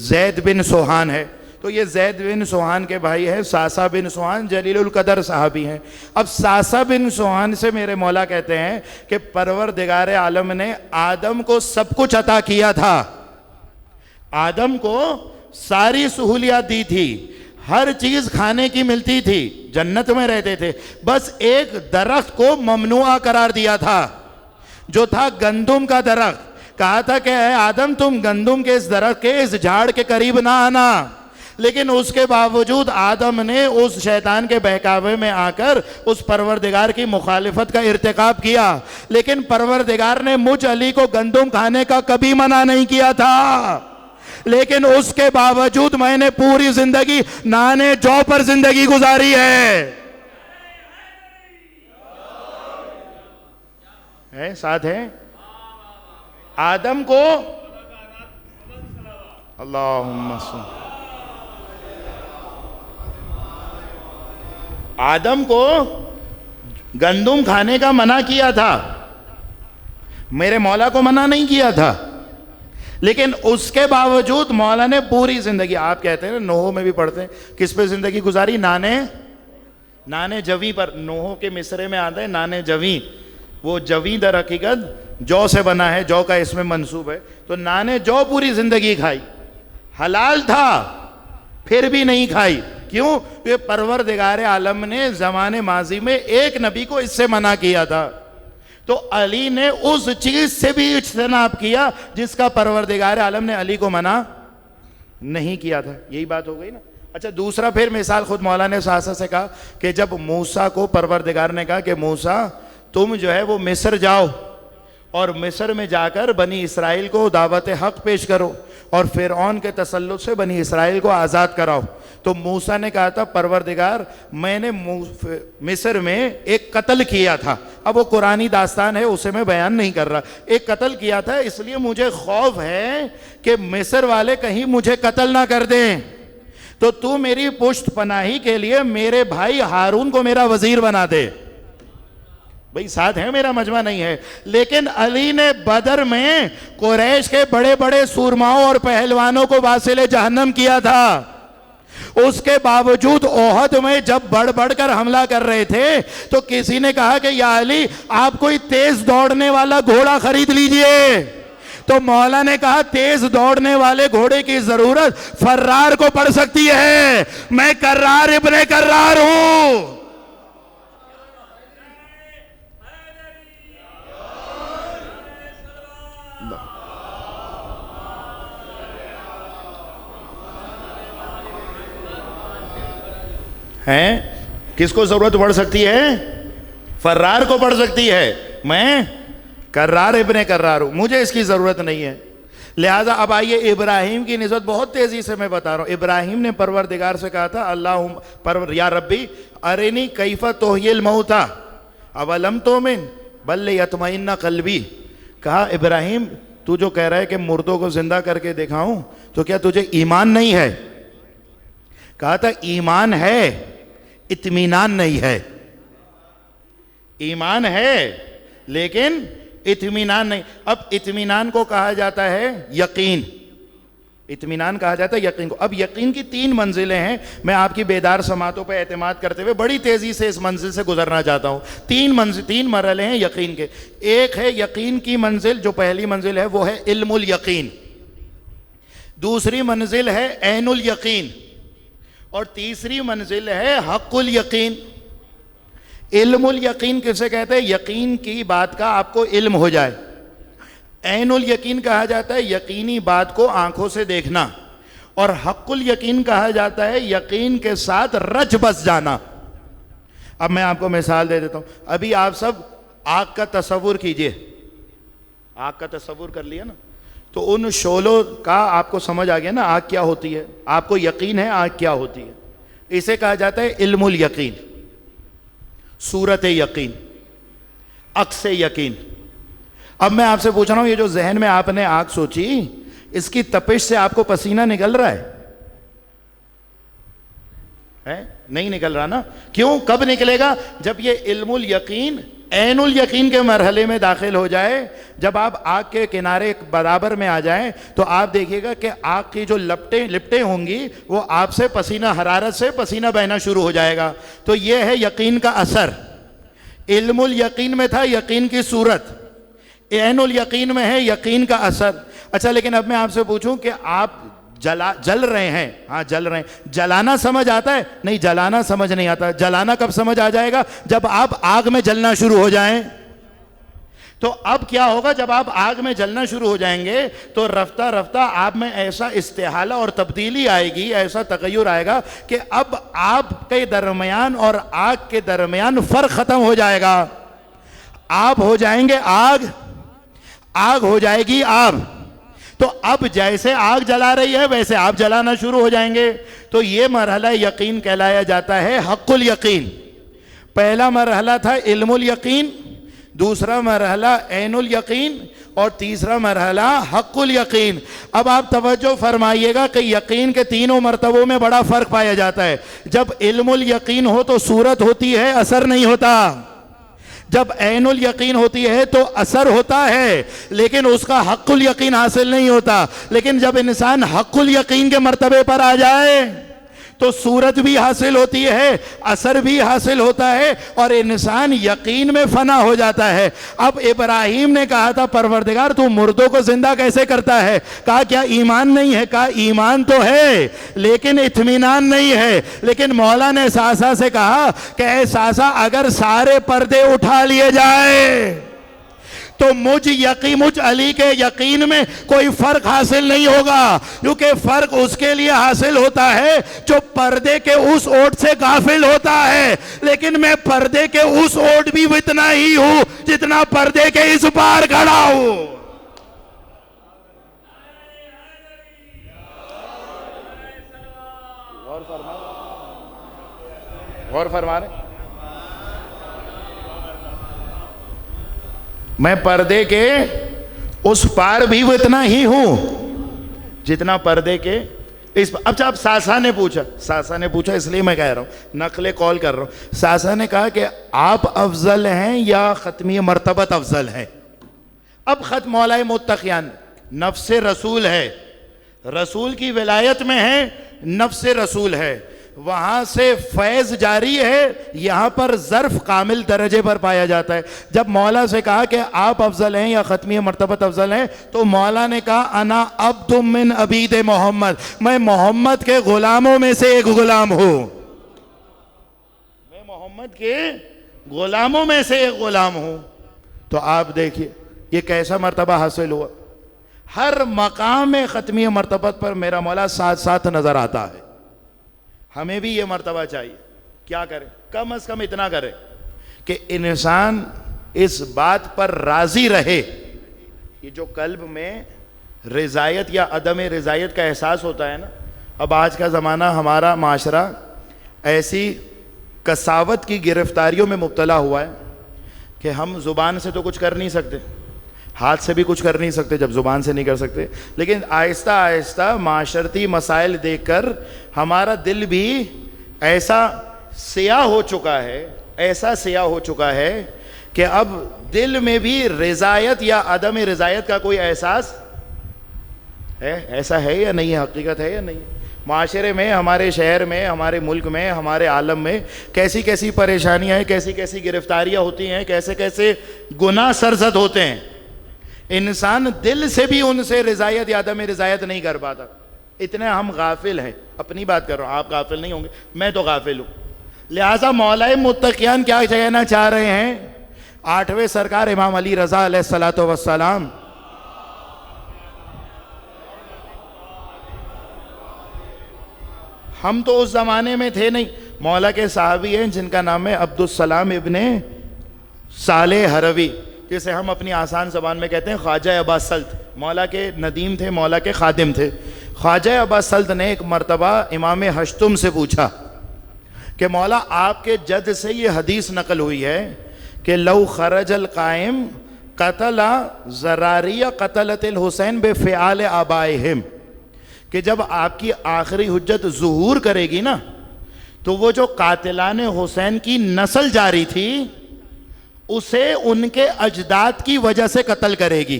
زید بن سوہان ہے، تو یہ زید بن سوہان کے بھائی ہیں، ساسا بن سوہان جلیل القدر صحابی ہیں۔ اب ساسا بن سوہان سے میرے مولا کہتے ہیں کہ پروردگار عالم نے آدم کو سب کچھ عطا کیا تھا، آدم کو ساری سہولیات دی تھی، ہر چیز کھانے کی ملتی تھی، جنت میں رہتے تھے، بس ایک درخت کو ممنوع قرار دیا تھا جو تھا گندم کا درخت۔ کہا تھا کہ اے آدم تم گندم کے اس درخت کے اس جھاڑ کے قریب نہ آنا، لیکن اس کے باوجود آدم نے اس شیطان کے بہکاوے میں آ کر اس پروردگار کی مخالفت کا ارتکاب کیا، لیکن پروردگار نے مجھ علی کو گندم کھانے کا کبھی منع نہیں کیا تھا، لیکن اس کے باوجود میں نے پوری زندگی نانے جو پر زندگی گزاری ہے۔ ساتھ ہے آدم کو اللہم صل، آدم کو گندم کھانے کا منع کیا تھا، میرے مولا کو منع نہیں کیا تھا، لیکن اس کے باوجود مولا نے پوری زندگی، آپ کہتے ہیں نوح میں بھی پڑھتے ہیں، کس پہ زندگی گزاری؟ نانے جویں پر. نوح کے مصرے میں آتا ہے نانے جویں. وہ جویں در حقیقت جو سے بنا ہے، جو کا اس میں منسوب ہے. تو نانے جو پوری زندگی کھائی، حلال تھا پھر بھی نہیں کھائی. کیوں؟ کہ پروردگار عالم نے زمانے ماضی میں ایک نبی کو اس سے منع کیا تھا. تو علی نے اس چیز سے بھی اجتناب کیا جس کا پروردگار عالم نے علی کو منع نہیں کیا تھا. یہی بات ہو گئی نا. اچھا دوسرا پھر مثال خود مولانا صاحب سے کہا کہ جب موسیٰ کو پروردگار نے کہا کہ موسیٰ تم جو ہے وہ مصر جاؤ اور مصر میں جا کر بنی اسرائیل کو دعوت حق پیش کرو اور فرعون کے تسلط سے بنی اسرائیل کو آزاد کراؤ. تو موسیٰ نے کہا تھا پروردگار میں نے مصر میں ایک قتل کیا تھا. اب وہ قرآنی داستان ہے، اسے میں بیان نہیں کر رہا. ایک قتل کیا تھا، اس لیے مجھے خوف ہے کہ مصر والے کہیں مجھے قتل نہ کر دیں. تو تو میری پشت پناہی کے لیے میرے بھائی ہارون کو میرا وزیر بنا دے. بھئی ساتھ ہے، میرا مجمع نہیں ہے. لیکن علی نے بدر میں قریش کے بڑے بڑے سورماؤں اور پہلوانوں کو واصل جہنم کیا تھا. اس کے باوجود احد میں جب بڑھ بڑھ کر حملہ کر رہے تھے تو کسی نے کہا کہ یا علی آپ کوئی تیز دوڑنے والا گھوڑا خرید لیجئے. تو مولا نے کہا تیز دوڑنے والے گھوڑے کی ضرورت فرار کو پڑ سکتی ہے، میں کرار ابن کرار ہوں. ہیں کس کو ضرورت پڑ سکتی ہے؟ فرار کو پڑ سکتی ہے. میں کرار ابن کرار ہوں، مجھے اس کی ضرورت نہیں ہے. لہٰذا اب آئیے ابراہیم کی نسبت بہت تیزی سے میں بتا رہا ہوں. ابراہیم نے پروردگار سے کہا تھا اللہ یا ربی ارنی کیف تحیی الموتیٰ اولم تؤمن بل لیطمئن قلبی. کہا ابراہیم تو جو کہہ رہا ہے کہ مردوں کو زندہ کر کے دکھاؤں تو کیا تجھے ایمان نہیں ہے؟ کہا تھا ایمان ہے، اطمینان نہیں ہے. ایمان ہے لیکن اطمینان نہیں. اب اطمینان کو کہا جاتا ہے یقین. اطمینان کہا جاتا ہے یقین کو. اب یقین کی 3 منزلیں ہیں. میں آپ کی بیدار سماعتوں پہ اعتماد کرتے ہوئے بڑی تیزی سے اس منزل سے گزرنا چاہتا ہوں. 3 مرحلے ہیں یقین کے. ایک ہے یقین کی منزل، جو پہلی منزل ہے وہ ہے علم الیقین. دوسری منزل ہے عین الیقین اور تیسری منزل ہے حق الیقین. علم الیقین کسے کہتے ہیں؟ یقین کی بات کا آپ کو علم ہو جائے. عین الیقین کہا جاتا ہے یقینی بات کو آنکھوں سے دیکھنا. اور حق الیقین کہا جاتا ہے یقین کے ساتھ رچ بس جانا. اب میں آپ کو مثال دے دیتا ہوں. ابھی آپ سب آگ کا تصور کیجئے. آگ کا تصور کر لیا نا، تو ان شعلوں کا آپ کو سمجھ آ گیا نا آگ کیا ہوتی ہے. آپ کو یقین ہے آگ کیا ہوتی ہے. اسے کہا جاتا ہے علم الیقین، صورت یقین، عکس یقین. اب میں آپ سے پوچھ رہا ہوں یہ جو ذہن میں آپ نے آگ سوچی، اس کی تپش سے آپ کو پسینہ نکل رہا ہے؟ نہیں نکل رہا نا. کیوں؟ کب نکلے گا؟ جب یہ علم الیقین عین الیقین کے مرحلے میں داخل ہو جائے. جب آپ آگ کے کنارے برابر میں آ جائیں تو آپ دیکھیے گا کہ آگ کی جو لپٹیں ہوں گی وہ آپ سے پسینہ، حرارت سے پسینہ بہنا شروع ہو جائے گا. تو یہ ہے یقین کا اثر. علم الیقین میں تھا یقین کی صورت، عین الیقین میں ہے یقین کا اثر. اچھا لیکن اب میں آپ سے پوچھوں کہ آپ جل رہے ہیں. ہاں جل رہے ہیں. جلانا سمجھ آتا ہے؟ نہیں، جلانا سمجھ نہیں آتا. جلانا کب سمجھ آ جائے گا؟ جب آپ آگ میں جلنا شروع ہو جائیں. تو اب کیا ہوگا؟ جب آپ آگ میں جلنا شروع ہو جائیں گے تو رفتہ رفتہ آپ میں ایسا استحالہ اور تبدیلی آئے گی، ایسا تغیر آئے گا کہ اب آپ کے درمیان اور آگ کے درمیان فرق ختم ہو جائے گا. آپ ہو جائیں گے آگ، آگ ہو جائے گی آپ. تو اب جیسے آگ جلا رہی ہے ویسے آپ جلانا شروع ہو جائیں گے. تو یہ مرحلہ یقین کہلایا جاتا ہے حق الیقین. پہلا مرحلہ تھا علم الیقین، دوسرا مرحلہ عین الیقین اور تیسرا مرحلہ حق الیقین. اب آپ توجہ فرمائیے گا کہ یقین کے تینوں مرتبوں میں بڑا فرق پایا جاتا ہے. جب علم الیقین ہو تو صورت ہوتی ہے، اثر نہیں ہوتا. جب عین الیقین ہوتی ہے تو اثر ہوتا ہے لیکن اس کا حق الیقین حاصل نہیں ہوتا. لیکن جب انسان حق الیقین کے مرتبے پر آ جائے تو صورت بھی حاصل ہوتی ہے, اثر بھی حاصل ہوتا ہے, اور انسان یقین میں فنا ہو جاتا ہے. اب ابراہیم نے کہا تھا پروردگار تو مردوں کو زندہ کیسے کرتا ہے؟ کہا کیا ایمان نہیں ہے؟ کہا ایمان تو ہے لیکن اطمینان نہیں ہے. لیکن مولا نے ساسا سے کہا کہ اے ساسا اگر سارے پردے اٹھا لیے جائے تو مجھ علی کے یقین میں کوئی فرق حاصل نہیں ہوگا, کیونکہ فرق اس کے لیے حاصل ہوتا ہے جو پردے کے اس اوٹ سے غافل ہوتا ہے. لیکن میں پردے کے اس اوٹ بھی اتنا ہی ہوں جتنا پردے کے اس پار کھڑا ہوں. غور فرما رہے, میں پردے کے اس پار بھی وہ اتنا ہی ہوں جتنا پردے کے اس پار. اب جب ساسا نے پوچھا اس لیے میں کہہ رہا ہوں, نقل قول کر رہا ہوں. ساسا نے کہا کہ آپ افضل ہیں یا ختمی مرتبت افضل ہیں؟ اب ختم مولا متقیان نفس رسول ہے, رسول کی ولایت میں ہے, نفس رسول ہے, وہاں سے فیض جاری ہے, یہاں پر ظرف کامل درجے پر پایا جاتا ہے. جب مولا سے کہا کہ آپ افضل ہیں یا ختمی مرتبت افضل ہیں تو مولا نے کہا انا عبد من عبید محمد, میں محمد کے غلاموں میں سے ایک غلام ہوں, میں محمد کے غلاموں میں سے ایک غلام ہوں. تو آپ دیکھیے یہ کیسا مرتبہ حاصل ہوا. ہر مقام ختمی مرتبت پر میرا مولا ساتھ ساتھ نظر آتا ہے. ہمیں بھی یہ مرتبہ چاہیے. کیا کریں؟ کم از کم اتنا کریں کہ انسان اس بات پر راضی رہے. یہ جو قلب میں رضایت یا عدم رضایت کا احساس ہوتا ہے نا, اب آج کا زمانہ ہمارا معاشرہ ایسی کساوت کی گرفتاریوں میں مبتلا ہوا ہے کہ ہم زبان سے تو کچھ کر نہیں سکتے, ہاتھ سے بھی کچھ کر نہیں سکتے جب زبان سے نہیں کر سکتے, لیکن آہستہ آہستہ معاشرتی مسائل دیکھ کر ہمارا دل بھی ایسا سیاہ ہو چکا ہے کہ اب دل میں بھی رضایت یا عدم رضایت کا کوئی احساس ہے. ایسا ہے یا نہیں ہے؟ حقیقت ہے یا نہیں؟ معاشرے میں, ہمارے شہر میں, ہمارے ملک میں, ہمارے عالم میں کیسی کیسی پریشانیاں ہیں, کیسی کیسی گرفتاریاں ہوتی ہیں, کیسے کیسے گناہ سرزد ہوتے ہیں. انسان دل سے بھی ان سے رضایت یا عدم رضایت نہیں کر پاتا. اتنے ہم غافل ہیں. اپنی بات کر رہا ہوں, آپ غافل نہیں ہوں گے, میں تو غافل ہوں. لہٰذا مولا متقیان کیا کہنا چاہ رہے ہیں؟ 8ویں سرکار امام علی رضا علیہ الصلوۃ والسلام ہم تو اس زمانے میں تھے نہیں. مولا کے صحابی ہیں جن کا نام ہے عبدالسلام ابن صالح حروی, جسے ہم اپنی آسان زبان میں کہتے ہیں خواجہ ابا سلط. مولا کے ندیم تھے, مولا کے خادم تھے. خواجہ ابا سلط نے ایک مرتبہ امام حشتم سے پوچھا کہ مولا آپ کے جد سے یہ حدیث نقل ہوئی ہے کہ لو خرج القائم قتل زراریہ قتلت الحسین بفعال آبائہم, کہ جب آپ کی آخری حجت ظہور کرے گی نا تو وہ جو قاتلان حسین کی نسل جاری تھی اسے ان کے اجداد کی وجہ سے قتل کرے گی.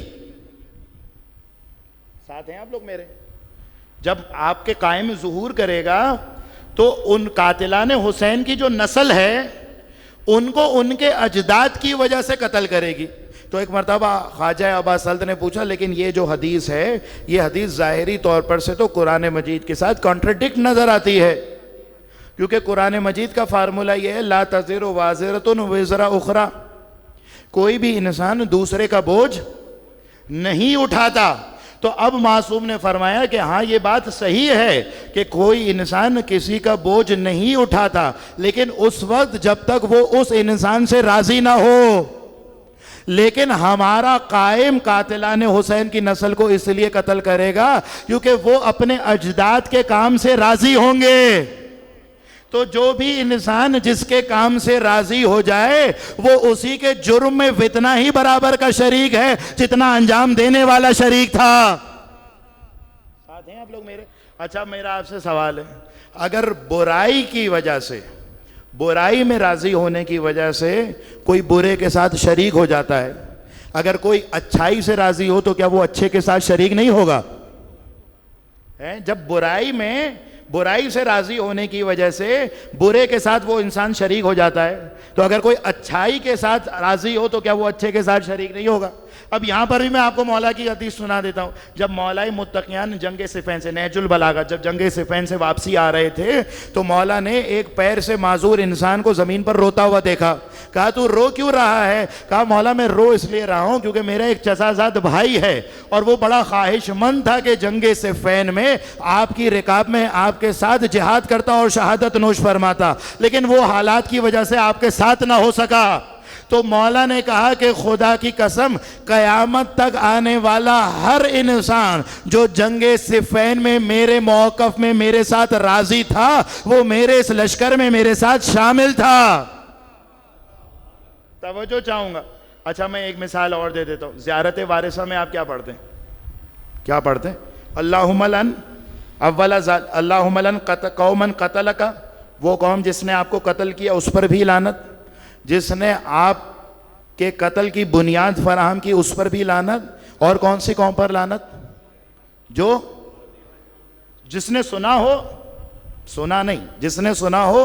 ساتھ ہیں آپ لوگ میرے؟ جب آپ کے قائم ظہور کرے گا تو ان قاتلان حسین کی جو نسل ہے ان کو ان کے اجداد کی وجہ سے قتل کرے گی. تو ایک مرتبہ خواجہ ابا سلط نے پوچھا لیکن یہ جو حدیث ہے یہ حدیث ظاہری طور پر سے تو قرآن مجید کے ساتھ کانٹرڈکٹ نظر آتی ہے, کیونکہ قرآن مجید کا فارمولہ یہ ہے لا تزر وازرۃ وزر اخری, کوئی بھی انسان دوسرے کا بوجھ نہیں اٹھاتا. تو اب معصوم نے فرمایا کہ ہاں یہ بات صحیح ہے کہ کوئی انسان کسی کا بوجھ نہیں اٹھاتا, لیکن اس وقت جب تک وہ اس انسان سے راضی نہ ہو. لیکن ہمارا قائم قاتلان حسین کی نسل کو اس لیے قتل کرے گا کیونکہ وہ اپنے اجداد کے کام سے راضی ہوں گے. تو جو بھی انسان جس کے کام سے راضی ہو جائے وہ اسی کے جرم میں اتنا ہی برابر کا شریک ہے جتنا انجام دینے والا شریک تھا. ساتھ ہیں آپ لوگ میرے؟ اچھا میرا آپ سے سوال ہے, اگر برائی کی وجہ سے برائی میں راضی ہونے کی وجہ سے کوئی برے کے ساتھ شریک ہو جاتا ہے. اگر کوئی اچھائی سے راضی ہو تو کیا وہ اچھے کے ساتھ شریک نہیں ہوگا؟ جب برائی سے راضی ہونے کی وجہ سے برے کے ساتھ وہ انسان شریک ہو جاتا ہے, تو اگر کوئی اچھائی کے ساتھ راضی ہو تو کیا وہ اچھے کے ساتھ شریک نہیں ہوگا؟ اب یہاں پر بھی میں آپ کو مولا کی حدیث سنا دیتا ہوں. جب مولا متقیان جنگ صفین سے, نہج البلاغہ, جب جنگ صفین سے واپسی آ رہے تھے تو مولا نے ایک پیر سے معذور انسان کو زمین پر روتا ہوا دیکھا. کہا تو رو کیوں رہا ہے؟ کہا مولا میں رو اس لیے رہا ہوں کیونکہ میرا ایک چچا زاد بھائی ہے اور وہ بڑا خواہش مند تھا کہ جنگ صفین میں آپ کی رکاب میں آپ کے ساتھ جہاد کرتا اور شہادت نوش فرماتا, لیکن وہ حالات کی وجہ سے آپ کے ساتھ نہ ہو سکا. تو مولا نے کہا کہ خدا کی قسم قیامت تک آنے والا ہر انسان جو جنگ صفین میں میرے موقف میں میرے ساتھ راضی تھا وہ میرے اس لشکر میں میرے ساتھ شامل تھا. توجہ چاہوں گا. اچھا میں ایک مثال اور دے دیتا ہوں. زیارت وارثہ میں آپ کیا پڑھتے ہیں؟ کیا پڑھتے ہیں؟ اللہم لن اللہم لن قومن قتلک, وہ قوم جس نے آپ کو قتل کیا اس پر بھی لعنت, جس نے آپ کے قتل کی بنیاد فراہم کی اس پر بھی لعنت, اور کون سی قوم پر لعنت؟ جو جس نے سنا ہو, سنا نہیں, جس نے سنا ہو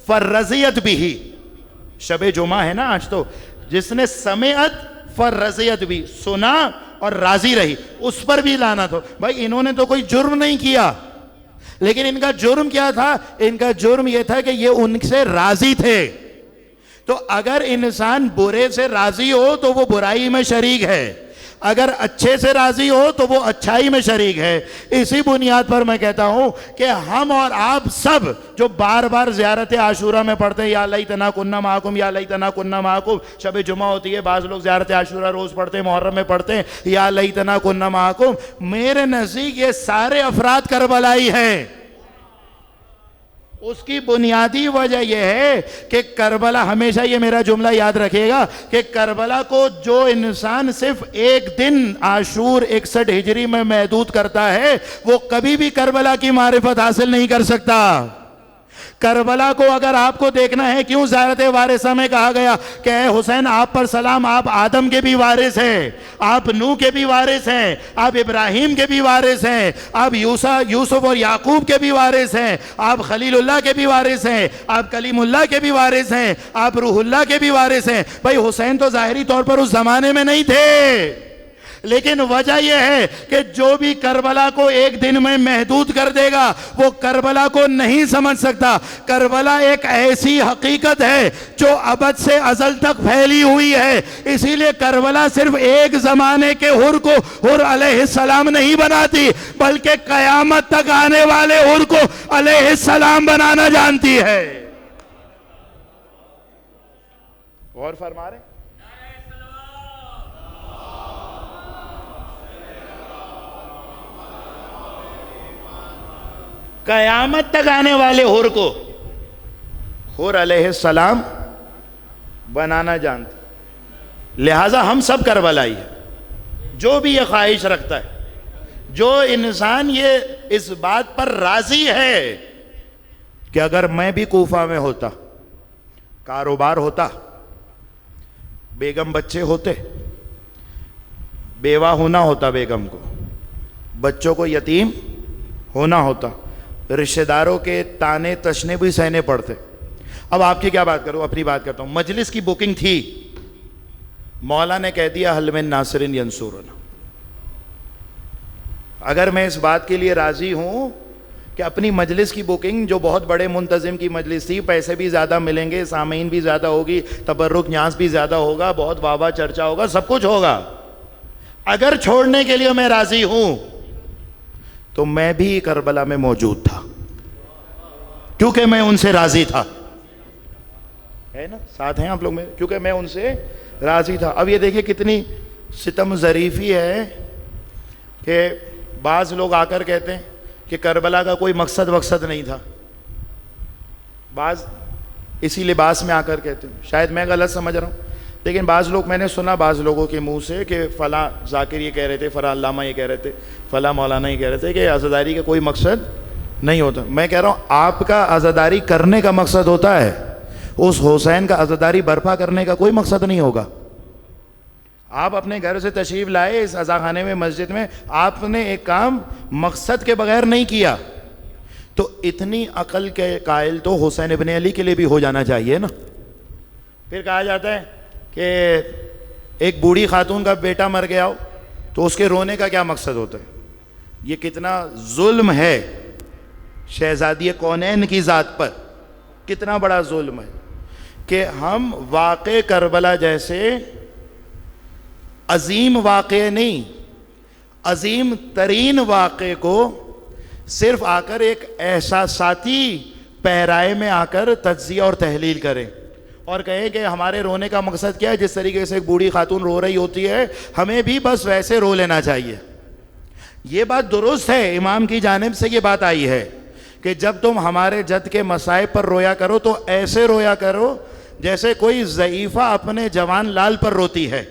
فرضیت بھی, شب جمعہ ہے نا آج, تو جس نے سمعت فرضیت بھی, سنا اور راضی رہی, اس پر بھی لعنت ہو. بھائی انہوں نے تو کوئی جرم نہیں کیا, لیکن ان کا جرم کیا تھا؟ ان کا جرم یہ تھا کہ یہ ان سے راضی تھے. تو اگر انسان برے سے راضی ہو تو وہ برائی میں شریک ہے, اگر اچھے سے راضی ہو تو وہ اچھائی میں شریک ہے. اسی بنیاد پر میں کہتا ہوں کہ ہم اور آپ سب جو بار بار زیارت عاشورہ میں پڑھتے ہیں یا لیتنا کننا معکم, یا لیتنا کننا معکم, شب جمعہ ہوتی ہے, بعض لوگ زیارت عاشورہ روز پڑھتے ہیں, محرم میں پڑھتے ہیں یا لیتنا کننا معکم, میرے نزدیک یہ سارے افراد کربلائی ہیں. اس کی بنیادی وجہ یہ ہے کہ کربلا, ہمیشہ یہ میرا جملہ یاد رکھے گا کہ کربلا کو جو انسان صرف ایک دن عاشور 61 ہجری میں محدود کرتا ہے وہ کبھی بھی کربلا کی معرفت حاصل نہیں کر سکتا. کربلا کو اگر آپ کو دیکھنا ہے, کیوں زیارت وارثہ میں کہا گیا کہ اے حسین آپ پر سلام, آپ آدم کے بھی وارث ہیں, آپ نوح کے بھی وارث ہیں, آپ ابراہیم کے بھی وارث ہیں, آپ یوسف اور یعقوب کے بھی وارث ہیں, آپ خلیل اللہ کے بھی وارث ہیں, آپ کلیم اللہ کے بھی وارث ہیں, آپ روح اللہ کے بھی وارث ہیں. بھائی حسین تو ظاہری طور پر اس زمانے میں نہیں تھے, لیکن وجہ یہ ہے کہ جو بھی کربلا کو ایک دن میں محدود کر دے گا وہ کربلا کو نہیں سمجھ سکتا. کربلا ایک ایسی حقیقت ہے جو ابد سے ازل تک پھیلی ہوئی ہے, اسی لیے کربلا صرف ایک زمانے کے حر کو حر علیہ السلام نہیں بناتی بلکہ قیامت تک آنے والے حر کو علیہ السلام بنانا جانتی ہے. غور فرما رہے ہیں؟ قیامت تک آنے والے حر کو حر علیہ السلام بنانا جانتے. لہٰذا ہم سب کربلائی ہیں. جو بھی یہ خواہش رکھتا ہے, جو انسان یہ اس بات پر راضی ہے کہ اگر میں بھی کوفہ میں ہوتا, کاروبار ہوتا, بیگم بچے ہوتے, بیوہ ہونا ہوتا بیگم کو, بچوں کو یتیم ہونا ہوتا, رشتہ داروں کے تانے تشنے بھی سہنے پڑتے. اب آپ کی کیا بات کروں, اپنی بات کرتا ہوں. مجلس کی بکنگ تھی, مولا نے کہہ دیا حل من ناصر ینصرنا. اگر میں اس بات کے لیے راضی ہوں کہ اپنی مجلس کی بکنگ, جو بہت بڑے منتظم کی مجلس تھی, پیسے بھی زیادہ ملیں گے, سامعین بھی زیادہ ہوگی, تبرک نیاز بھی زیادہ ہوگا, بہت واہ واہ چرچا ہوگا, سب کچھ ہوگا, اگر چھوڑنے کے لیے میں راضی ہوں تو میں بھی کربلا میں موجود تھا کیونکہ میں ان سے راضی تھا. ہے نا, ساتھ ہیں آپ لوگ میرے, کیونکہ میں ان سے راضی تھا. اب یہ دیکھیں کتنی ستم ظریفی ہے کہ بعض لوگ آ کر کہتے ہیں کہ کربلا کا کوئی مقصد نہیں تھا. بعض اسی لباس میں آ کر کہتے ہیں, شاید میں غلط سمجھ رہا ہوں, لیکن بعض لوگ, میں نے سنا بعض لوگوں کے منہ سے کہ فلاں ذاکر یہ کہہ رہے تھے, فلاں علامہ یہ کہہ رہے تھے, فلاں مولانا یہ کہہ رہے تھے کہ عزاداری کا کوئی مقصد نہیں ہوتا. میں کہہ رہا ہوں آپ کا عزاداری کرنے کا مقصد ہوتا ہے, اس حسین کا عزاداری برپا کرنے کا کوئی مقصد نہیں ہوگا. آپ اپنے گھر سے تشریف لائے اس عزاخانے میں, مسجد میں, آپ نے ایک کام مقصد کے بغیر نہیں کیا, تو اتنی عقل کے قائل تو حسین ابن علی کے لیے بھی ہو جانا چاہیے نا. پھر کہا جاتا ہے کہ ایک بوڑھی خاتون کا بیٹا مر گیا ہو تو اس کے رونے کا کیا مقصد ہوتا ہے. یہ کتنا ظلم ہے شہزادی کونین کی ذات پر, کتنا بڑا ظلم ہے کہ ہم واقع کربلا جیسے عظیم واقعے نہیں, عظیم ترین واقعے کو صرف آ کر ایک احساساتی پیرائے میں آ کر تجزیہ اور تحلیل کریں اور کہیں کہ ہمارے رونے کا مقصد کیا ہے. جس طریقے سے ایک بوڑھی خاتون رو رہی ہوتی ہے ہمیں بھی بس ویسے رو لینا چاہیے. یہ بات درست ہے, امام کی جانب سے یہ بات آئی ہے کہ جب تم ہمارے جد کے مصائب پر رویا کرو تو ایسے رویا کرو جیسے کوئی ضعیفہ اپنے جوان لال پر روتی ہے.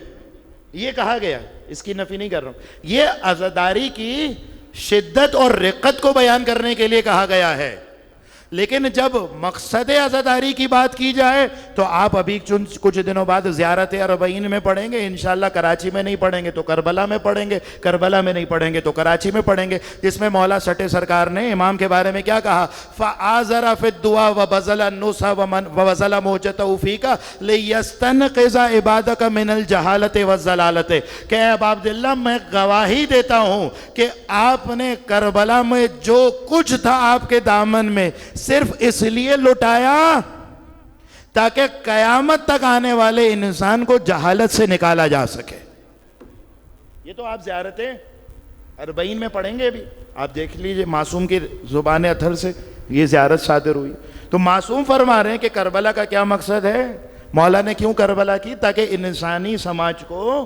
یہ کہا گیا, اس کی نفی نہیں کر رہا ہوں, یہ عزاداری کی شدت اور رقت کو بیان کرنے کے لیے کہا گیا ہے. لیکن جب مقصد عزاداری کی بات کی جائے تو آپ ابھی کچھ دنوں بعد زیارت اربعین میں پڑھیں گے, انشاءاللہ کراچی میں نہیں پڑھیں گے تو کربلا میں پڑھیں گے, کربلا میں نہیں پڑھیں گے تو کراچی میں پڑھیں گے, جس میں مولا سٹے سرکار نے امام کے بارے میں کیا کہا, فآزر فی الدعا وبذل النصح وبذل موجتہ فیک لیستنقذ عبادک من الجہالت والضلالت, کہ اے ابا عبداللہ میں گواہی دیتا ہوں کہ آپ نے کربلا میں جو کچھ تھا آپ کے دامن میں صرف اس لیے لٹایا تاکہ قیامت تک آنے والے انسان کو جہالت سے نکالا جا سکے. یہ تو آپ زیارت اربعین میں پڑھیں گے بھی, آپ دیکھ لیجئے معصوم کی زبان اطہر سے یہ زیارت صادر ہوئی. تو معصوم فرما رہے ہیں کہ کربلا کا کیا مقصد ہے, مولا نے کیوں کربلا کی, تاکہ انسانی سماج کو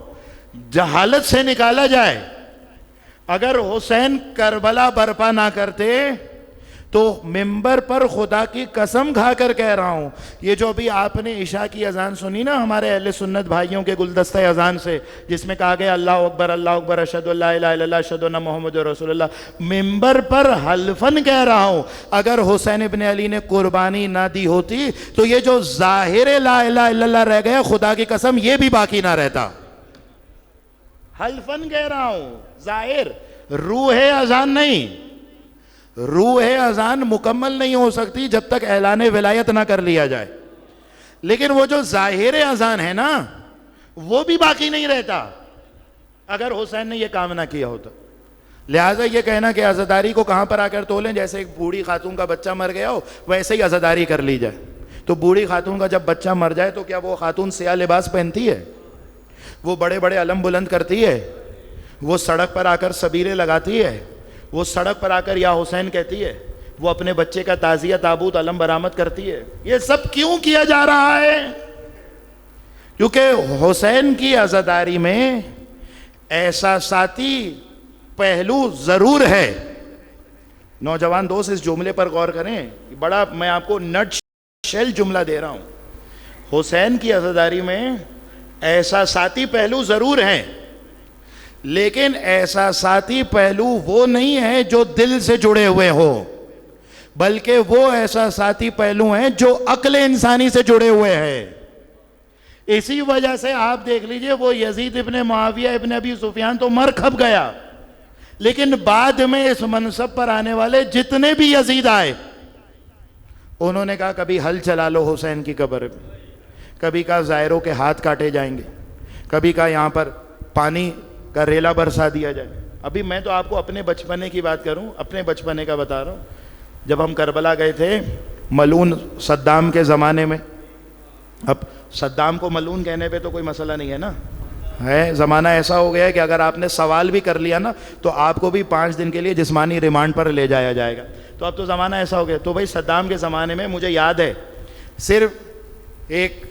جہالت سے نکالا جائے. اگر حسین کربلا برپا نہ کرتے تو ممبر پر خدا کی قسم کھا کر کہہ رہا ہوں, یہ جو ابھی آپ نے عشاء کی اذان سنی نا ہمارے اہل سنت بھائیوں کے گلدستہ اذان سے, جس میں کہا گیا اللہ اکبر اشہد ان لا الہ الا اللہ اشہد ان محمد رسول اللہ, ممبر پر حلفاً کہہ رہا ہوں اگر حسین ابن علی نے قربانی نہ دی ہوتی تو یہ جو ظاہر لا الہ الا اللہ رہ گیا, خدا کی قسم یہ بھی باقی نہ رہتا. حلفاً کہہ رہا ہوں, ظاہر, روح اذان نہیں. روح اذان مکمل نہیں ہو سکتی جب تک اعلان ولایت نہ کر لیا جائے, لیکن وہ جو ظاہر اذان ہے نا وہ بھی باقی نہیں رہتا اگر حسین نے یہ کام نہ کیا ہوتا. لہٰذا یہ کہنا کہ عزاداری کو کہاں پر آ کر تولیں, جیسے ایک بوڑھی خاتون کا بچہ مر گیا ہو ویسے ہی عزاداری کر لی جائے. تو بوڑھی خاتون کا جب بچہ مر جائے تو کیا وہ خاتون سیاہ لباس پہنتی ہے, وہ بڑے بڑے علم بلند کرتی ہے, وہ سڑک پر آ کر سبیریں لگاتی ہے, وہ سڑک پر آ کر یا حسین کہتی ہے, وہ اپنے بچے کا تعزیہ تابوت علم برآمد کرتی ہے؟ یہ سب کیوں کیا جا رہا ہے؟ کیونکہ حسین کی عزاداری میں احساساتی پہلو ضرور ہے. نوجوان دوست اس جملے پر غور کریں, بڑا میں آپ کو نٹ شیل جملہ دے رہا ہوں. حسین کی عزاداری میں احساساتی پہلو ضرور ہیں, لیکن احساساتی پہلو وہ نہیں ہیں جو دل سے جڑے ہوئے ہوں, بلکہ وہ احساساتی پہلو ہیں جو عقل انسانی سے جڑے ہوئے ہیں. اسی وجہ سے آپ دیکھ لیجئے وہ یزید ابن معاویہ ابن ابی سفیان تو مر کھپ گیا, لیکن بعد میں اس منصب پر آنے والے جتنے بھی یزید آئے انہوں نے کہا کبھی ہل چلا لو حسین کی قبر میں, کبھی کہا زائروں کے ہاتھ کاٹے جائیں گے, کبھی کہا یہاں پر پانی کا ریلا برسا دیا جائے. ابھی میں تو آپ کو اپنے بچپنے کی بات کروں, اپنے بچپنے کا بتا رہا ہوں. جب ہم کربلا گئے تھے ملعون صدام کے زمانے میں, اب صدام کو ملعون کہنے پہ تو کوئی مسئلہ نہیں ہے نا, ہے زمانہ ایسا ہو گیا ہے کہ اگر آپ نے سوال بھی کر لیا نا تو آپ کو بھی 5 دن کے لیے جسمانی ریمانڈ پر لے جایا جائے گا. تو اب تو زمانہ ایسا ہو گیا. تو بھائی صدام کے زمانے میں مجھے یاد ہے صرف ایک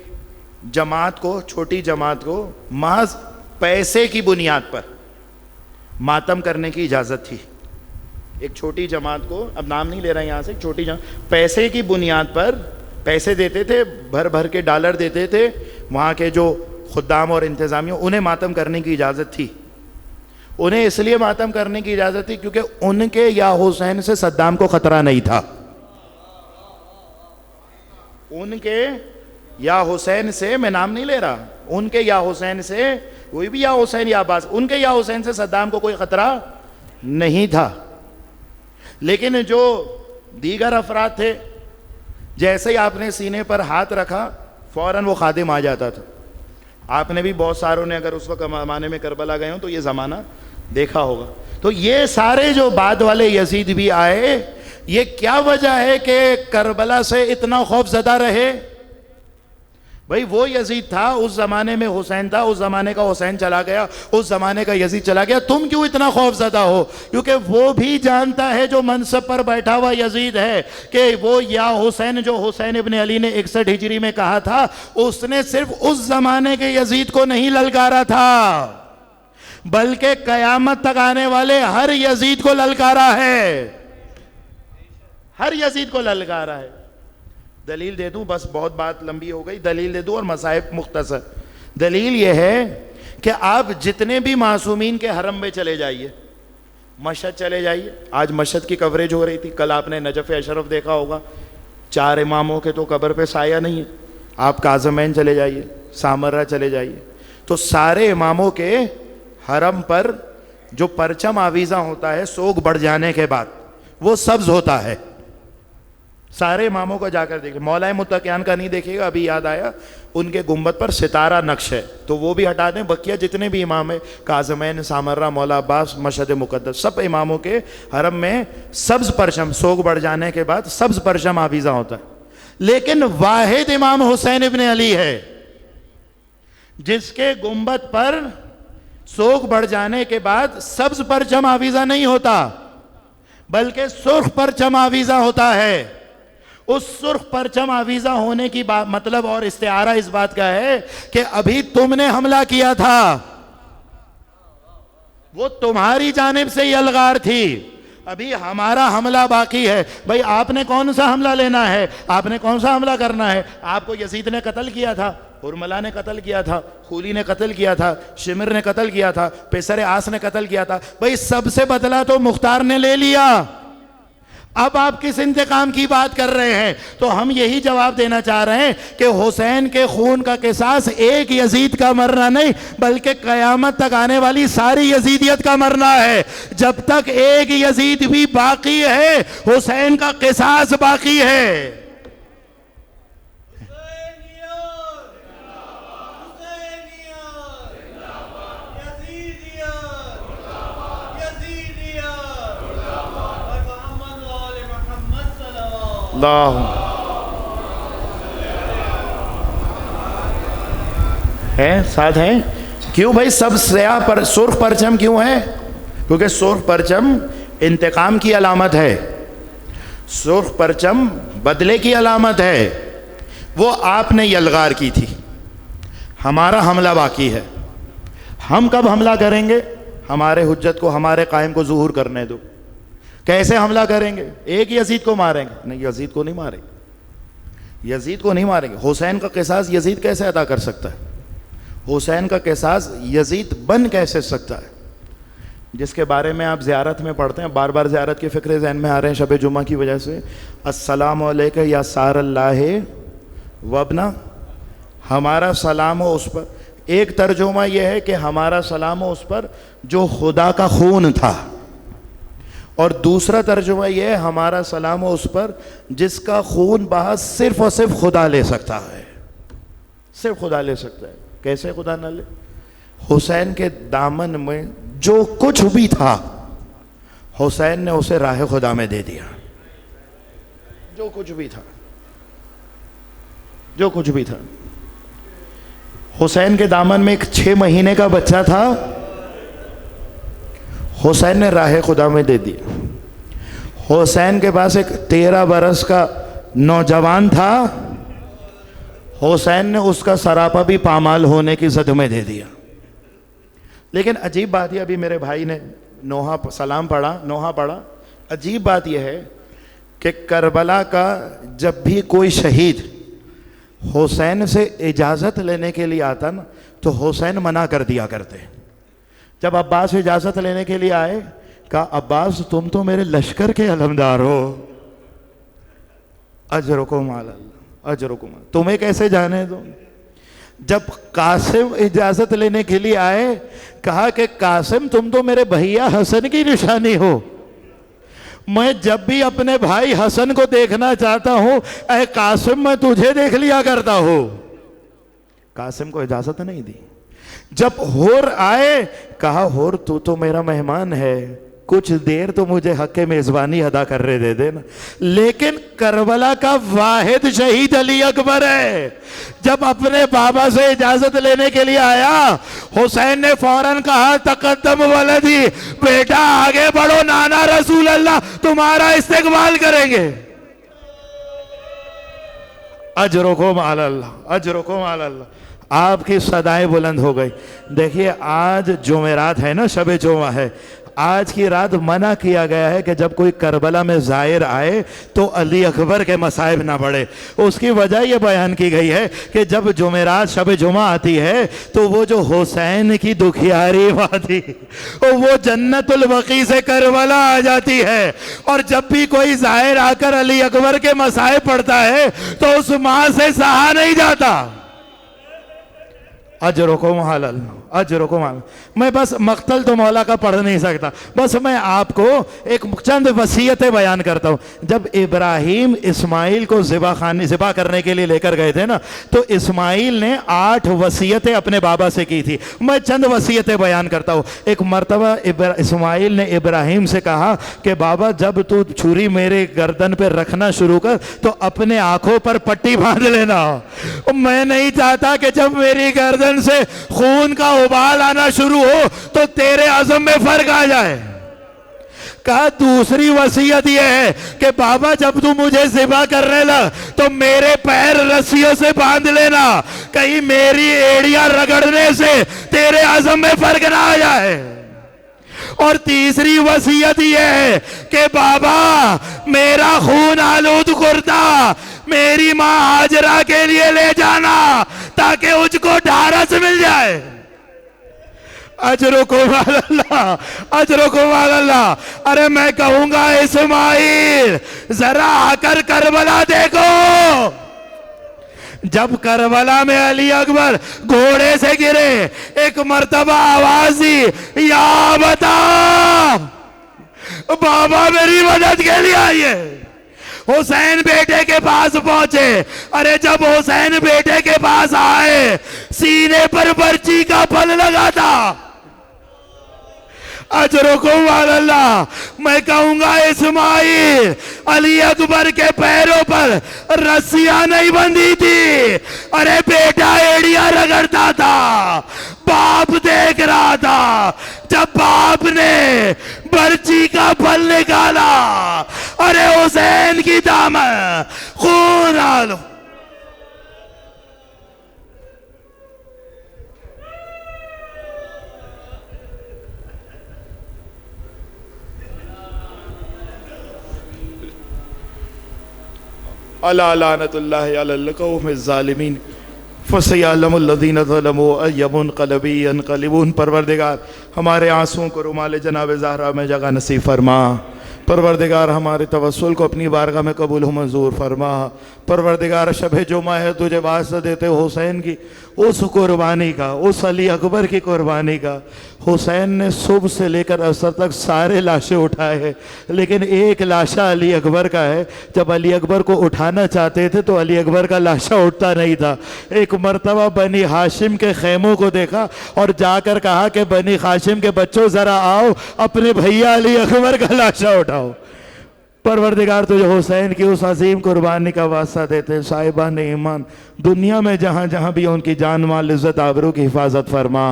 جماعت کو, چھوٹی جماعت کو محض پیسے کی بنیاد پر ماتم کرنے کی اجازت تھی. ایک چھوٹی جماعت کو, اب نام نہیں لے رہا یہاں سے, چھوٹی جماعت پیسے کی بنیاد پر پیسے دیتے تھے, بھر بھر کے ڈالر دیتے تھے وہاں کے جو خدام اور انتظامیہ, انہیں ماتم کرنے کی اجازت تھی. انہیں اس لیے ماتم کرنے کی اجازت تھی کیونکہ ان کے یا حسین سے صدام کو خطرہ نہیں تھا. ان کے یا حسین سے میں نام نہیں لے رہا، ان کے یا حسین سے، کوئی بھی یا حسین یا عباس، ان کے یا حسین سے صدام کو کوئی خطرہ نہیں تھا. لیکن جو دیگر افراد تھے، جیسے ہی آپ نے سینے پر ہاتھ رکھا فوراً وہ خادم آ جاتا تھا. آپ نے بھی بہت ساروں نے اگر اس وقت زمانے میں کربلا گئے ہوں تو یہ زمانہ دیکھا ہوگا. تو یہ سارے جو بعد والے یزید بھی آئے، یہ کیا وجہ ہے کہ کربلا سے اتنا خوف زدہ رہے؟ بھئی وہ یزید تھا، اس زمانے میں حسین تھا، اس زمانے کا حسین چلا گیا، اس زمانے کا یزید چلا گیا، تم کیوں اتنا خوف زدہ ہو؟ کیونکہ وہ بھی جانتا ہے جو منصب پر بیٹھا ہوا یزید ہے کہ وہ یا حسین جو حسین ابن علی نے 61 ہجری میں کہا تھا، اس نے صرف اس زمانے کے یزید کو نہیں للکارا تھا، بلکہ قیامت تک آنے والے ہر یزید کو للکارا ہے، ہر یزید کو للکارا ہے. دلیل دے دوں، بس بہت بات لمبی ہو گئی، دلیل دے دوں اور مصائب مختصر. دلیل یہ ہے کہ آپ جتنے بھی معصومین کے حرم میں چلے جائیے، مشہد چلے جائیے، آج مشہد کی کوریج ہو رہی تھی، کل آپ نے نجف اشرف دیکھا ہوگا، 4 اماموں کے تو قبر پہ سایہ نہیں ہے. آپ کاظمین چلے جائیے، سامرہ چلے جائیے، تو سارے اماموں کے حرم پر جو پرچم آویزاں ہوتا ہے سوگ بڑھ جانے کے بعد، وہ سبز ہوتا ہے. سارے اماموں کو جا کر دیکھیں، مولا متقیان کا نہیں دیکھے گا، ابھی یاد آیا، ان کے گنبد پر ستارہ نقش ہے، تو وہ بھی ہٹا دیں. بقیہ جتنے بھی امام ہیں، کاظمین، سامرہ، مولا عباس، مشہد مقدس، سب اماموں کے حرم میں سبز پرچم، سوگ بڑھ جانے کے بعد سبز پرچم آویزہ ہوتا ہے. لیکن واحد امام حسین ابن علی ہے جس کے گنبد پر سوگ بڑھ جانے کے بعد سبز پرچم آویزہ نہیں ہوتا، بلکہ سرخ پرچم آویزہ ہوتا ہے. اس سرخ پرچم آویزہ ہونے کی مطلب اور استعارہ اس بات کا ہے کہ ابھی تم نے حملہ کیا تھا، وہ تمہاری جانب سے یلغار تھی، ابھی ہمارا حملہ باقی ہے. بھئی آپ نے کون سا حملہ لینا ہے؟ آپ نے کون سا حملہ کرنا ہے؟ آپ کو یزید نے قتل کیا تھا، حرملہ نے قتل کیا تھا، خولی نے قتل کیا تھا، شمر نے قتل کیا تھا، پیسر آس نے قتل کیا تھا. بھئی سب سے بدلہ تو مختار نے لے لیا، اب آپ کس انتقام کی بات کر رہے ہیں؟ تو ہم یہی جواب دینا چاہ رہے ہیں کہ حسین کے خون کا قصاص ایک یزید کا مرنا نہیں، بلکہ قیامت تک آنے والی ساری یزیدیت کا مرنا ہے. جب تک ایک یزید بھی باقی ہے، حسین کا قصاص باقی ہے. اللہ ہے ساتھ ہیں. کیوں بھائی سب سیاہ پر سرخ پرچم کیوں ہے؟ کیونکہ سرخ پرچم انتقام کی علامت ہے، سرخ پرچم بدلے کی علامت ہے. وہ آپ نے یلغار کی تھی، ہمارا حملہ باقی ہے. ہم کب حملہ کریں گے؟ ہمارے حجت کو، ہمارے قائم کو ظہور کرنے دو. کیسے حملہ کریں گے؟ ایک یزید کو ماریں گے؟ نہیں، یزید کو نہیں ماریں گے، یزید کو نہیں ماریں گے. حسین کا قصاص یزید کیسے ادا کر سکتا ہے؟ حسین کا قصاص یزید بن کیسے سکتا ہے؟ جس کے بارے میں آپ زیارت میں پڑھتے ہیں، بار بار زیارت کے فکرے ذہن میں آ رہے ہیں شب جمعہ کی وجہ سے. السلام علیکہ یا سار اللہ وابنا، ہمارا سلام ہو اس پر. ایک ترجمہ یہ ہے کہ ہمارا سلام ہو اس پر جو خدا کا خون تھا، اور دوسرا ترجمہ یہ ہے ہمارا سلام ہو اس پر جس کا خون بہا صرف اور صرف خدا لے سکتا ہے، صرف خدا لے سکتا ہے. کیسے خدا نہ لے؟ حسین کے دامن میں جو کچھ بھی تھا حسین نے اسے راہ خدا میں دے دیا. جو کچھ بھی تھا، جو کچھ بھی تھا. حسین کے دامن میں ایک 6 مہینے کا بچہ تھا، حسین نے راہ خدا میں دے دیا. حسین کے پاس ایک 13 برس کا نوجوان تھا، حسین نے اس کا سراپا بھی پامال ہونے کی زد میں دے دیا. لیکن عجیب بات یہ، ابھی میرے بھائی نے نوحہ سلام پڑھا، نوحہ پڑھا. عجیب بات یہ ہے کہ کربلا کا جب بھی کوئی شہید حسین سے اجازت لینے کے لیے آتا نا تو حسین منع کر دیا کرتے. جب عباس اجازت لینے کے لیے آئے، کہا عباس تم تو میرے لشکر کے علمدار ہو، اجرکم علی اللہ. اجرکم، تمہیں کیسے جانے دو؟ جب قاسم اجازت لینے کے لیے آئے، کہا کہ قاسم تم تو میرے بھیا حسن کی نشانی ہو، میں جب بھی اپنے بھائی حسن کو دیکھنا چاہتا ہوں اے قاسم میں تجھے دیکھ لیا کرتا ہوں۔ قاسم کو اجازت نہیں دی۔ جب حور آئے، کہا حور تو میرا مہمان ہے، کچھ دیر تو مجھے حق میزبانی ادا کرنے دے دینا۔ لیکن کربلا کا واحد شہید علی اکبر ہے، جب اپنے بابا سے اجازت لینے کے لیے آیا، حسین نے فوراً کہا تقدم ولدی، بیٹا آگے بڑھو، نانا رسول اللہ تمہارا استقبال کریں گے۔ اجرکم علی اللہ، اجرکم علی اللہ۔ آپ کی صدائیں بلند ہو گئی۔ دیکھیے آج جمعرات ہے نا، شب جمعہ ہے، آج کی رات منع کیا گیا ہے کہ جب کوئی کربلا میں زائر آئے تو علی اکبر کے مصائب نہ بڑھے۔ اس کی وجہ یہ بیان کی گئی ہے کہ جب جمعرات شب جمعہ آتی ہے تو وہ جو حسین کی دکھیاری آتی، وہ جنت البقیع سے کربلا آ جاتی ہے، اور جب بھی کوئی زائر آ کر علی اکبر کے مصائب پڑھتا ہے تو اس ماں سے سہا نہیں جاتا۔ اجرکم علی اللہ، اجرکم علی اللہ۔ میں بس مقتل تو مولا کا پڑھ نہیں سکتا، بس میں آپ کو ایک چند وصیتیں بیان کرتا ہوں۔ جب ابراہیم اسماعیل کو ذبح کرنے کے لیے لے کر گئے تھے نا، تو اسماعیل نے 8 وصیتیں اپنے بابا سے کی تھی۔ میں چند وصیتیں بیان کرتا ہوں۔ ایک مرتبہ اسماعیل نے ابراہیم سے کہا کہ بابا جب تو چھری میرے گردن پہ رکھنا شروع کر تو اپنے آنکھوں پر پٹی باندھ لینا، میں نہیں چاہتا کہ جب میری گردن سے خون کا ابال آنا شروع ہو تو تیرے عزم میں فرق آ جائے۔ کہا دوسری وصیت یہ ہے کہ بابا جب تو مجھے ذبح کرنے لگ تو میرے پیر رسیوں سے باندھ لینا، کہیں میری ایڑیاں رگڑنے سے تیرے عزم میں فرق نہ آ جائے۔ اور تیسری وصیت یہ ہے کہ بابا میرا خون آلود کرتا میری ماں ہاجرہ کے لیے لے جانا تاکہ اس کو ڈھارس مل جائے۔ اجرکم علی اللہ، اجرکم علی اللہ۔ ارے میں کہوں گا اسماعیل ذرا آ کر کربلا دیکھو۔ جب کربلا میں علی اکبر گھوڑے سے گرے، ایک مرتبہ آواز دی یا بتا، بابا میری مدد کے لیے آئیے۔ حسین بیٹے کے پاس پہنچے۔ ارے جب حسین بیٹے کے پاس آئے، سینے پر برچی کا پھل لگا تھا۔ اجرکم علی اللہ۔ میں کہوں گا اسماعیل علی اکبر کے پیروں پر رسیاں نہیں بندھی تھی، ارے بیٹا ایڑیاں رگڑتا تھا، باپ دیکھ رہا تھا۔ جب باپ نے برچی کا پھل نکالا، ارے حسین کی دامن خون آلو۔ الا لعنت اللہ علی القوم الظالمین فسیعلم الذین ظلموا ای منقلب ینقلبون۔ پروردگار ہمارے آنسوؤں کو رومال جناب زہرا میں جگہ نصیب فرما۔ پروردگار ہمارے توسل کو اپنی بارگاہ میں قبول و منظور فرما۔ پروردگار شب جمعہ ہے، تجھے واسطہ دیتے حسین کی اس قربانی کا، اس علی اکبر کی قربانی کا۔ حسین نے صبح سے لے کر عصر تک سارے لاشیں اٹھائے ہیں، لیکن ایک لاشا علی اکبر کا ہے۔ جب علی اکبر کو اٹھانا چاہتے تھے تو علی اکبر کا لاشا اٹھتا نہیں تھا۔ ایک مرتبہ بنی ہاشم کے خیموں کو دیکھا اور جا کر کہا کہ بنی ہاشم کے بچوں ذرا آؤ، اپنے بھیا علی اکبر کا لاشا اٹھاؤ۔ پروردگار تجھے حسین کی اس عظیم قربانی کا واسطہ دیتے۔ صاحبان ایمان دنیا میں جہاں جہاں بھی ان کی جان مال عزت آبرو کی حفاظت فرما۔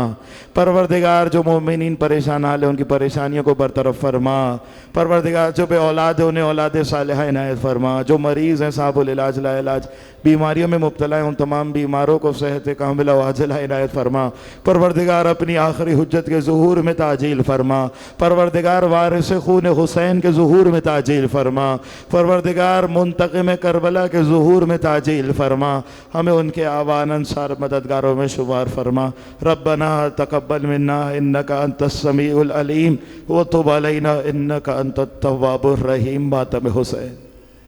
پروردگار جو مومنین پریشان حال ہیں ان کی پریشانیوں کو برطرف فرما۔ پروردگار جو بے اولاد ہیں انہیں اولاد صالحہ عنایت فرما۔ جو مریض ہیں صاحب العلاج لا علاج بیماریوں میں مبتلا ہیں ان تمام بیماروں کو صحت کاملہ و عاجلہ عنایت فرما۔ پروردگار اپنی آخری حجت کے ظہور میں تعجیل فرما۔ پروردگار وارث خون حسین کے ظہور میں تعجیل فرما۔ پروردگار منتقم کربلا کے ظہور میں تعجیل فرما۔ ہمیں ان کے آوان انصار مددگاروں میں شمار فرما۔ ربنا تقبل منا انک انت السمیع العلیم وتب علینا انک انت التواب الرحیم۔ ماتم حسین۔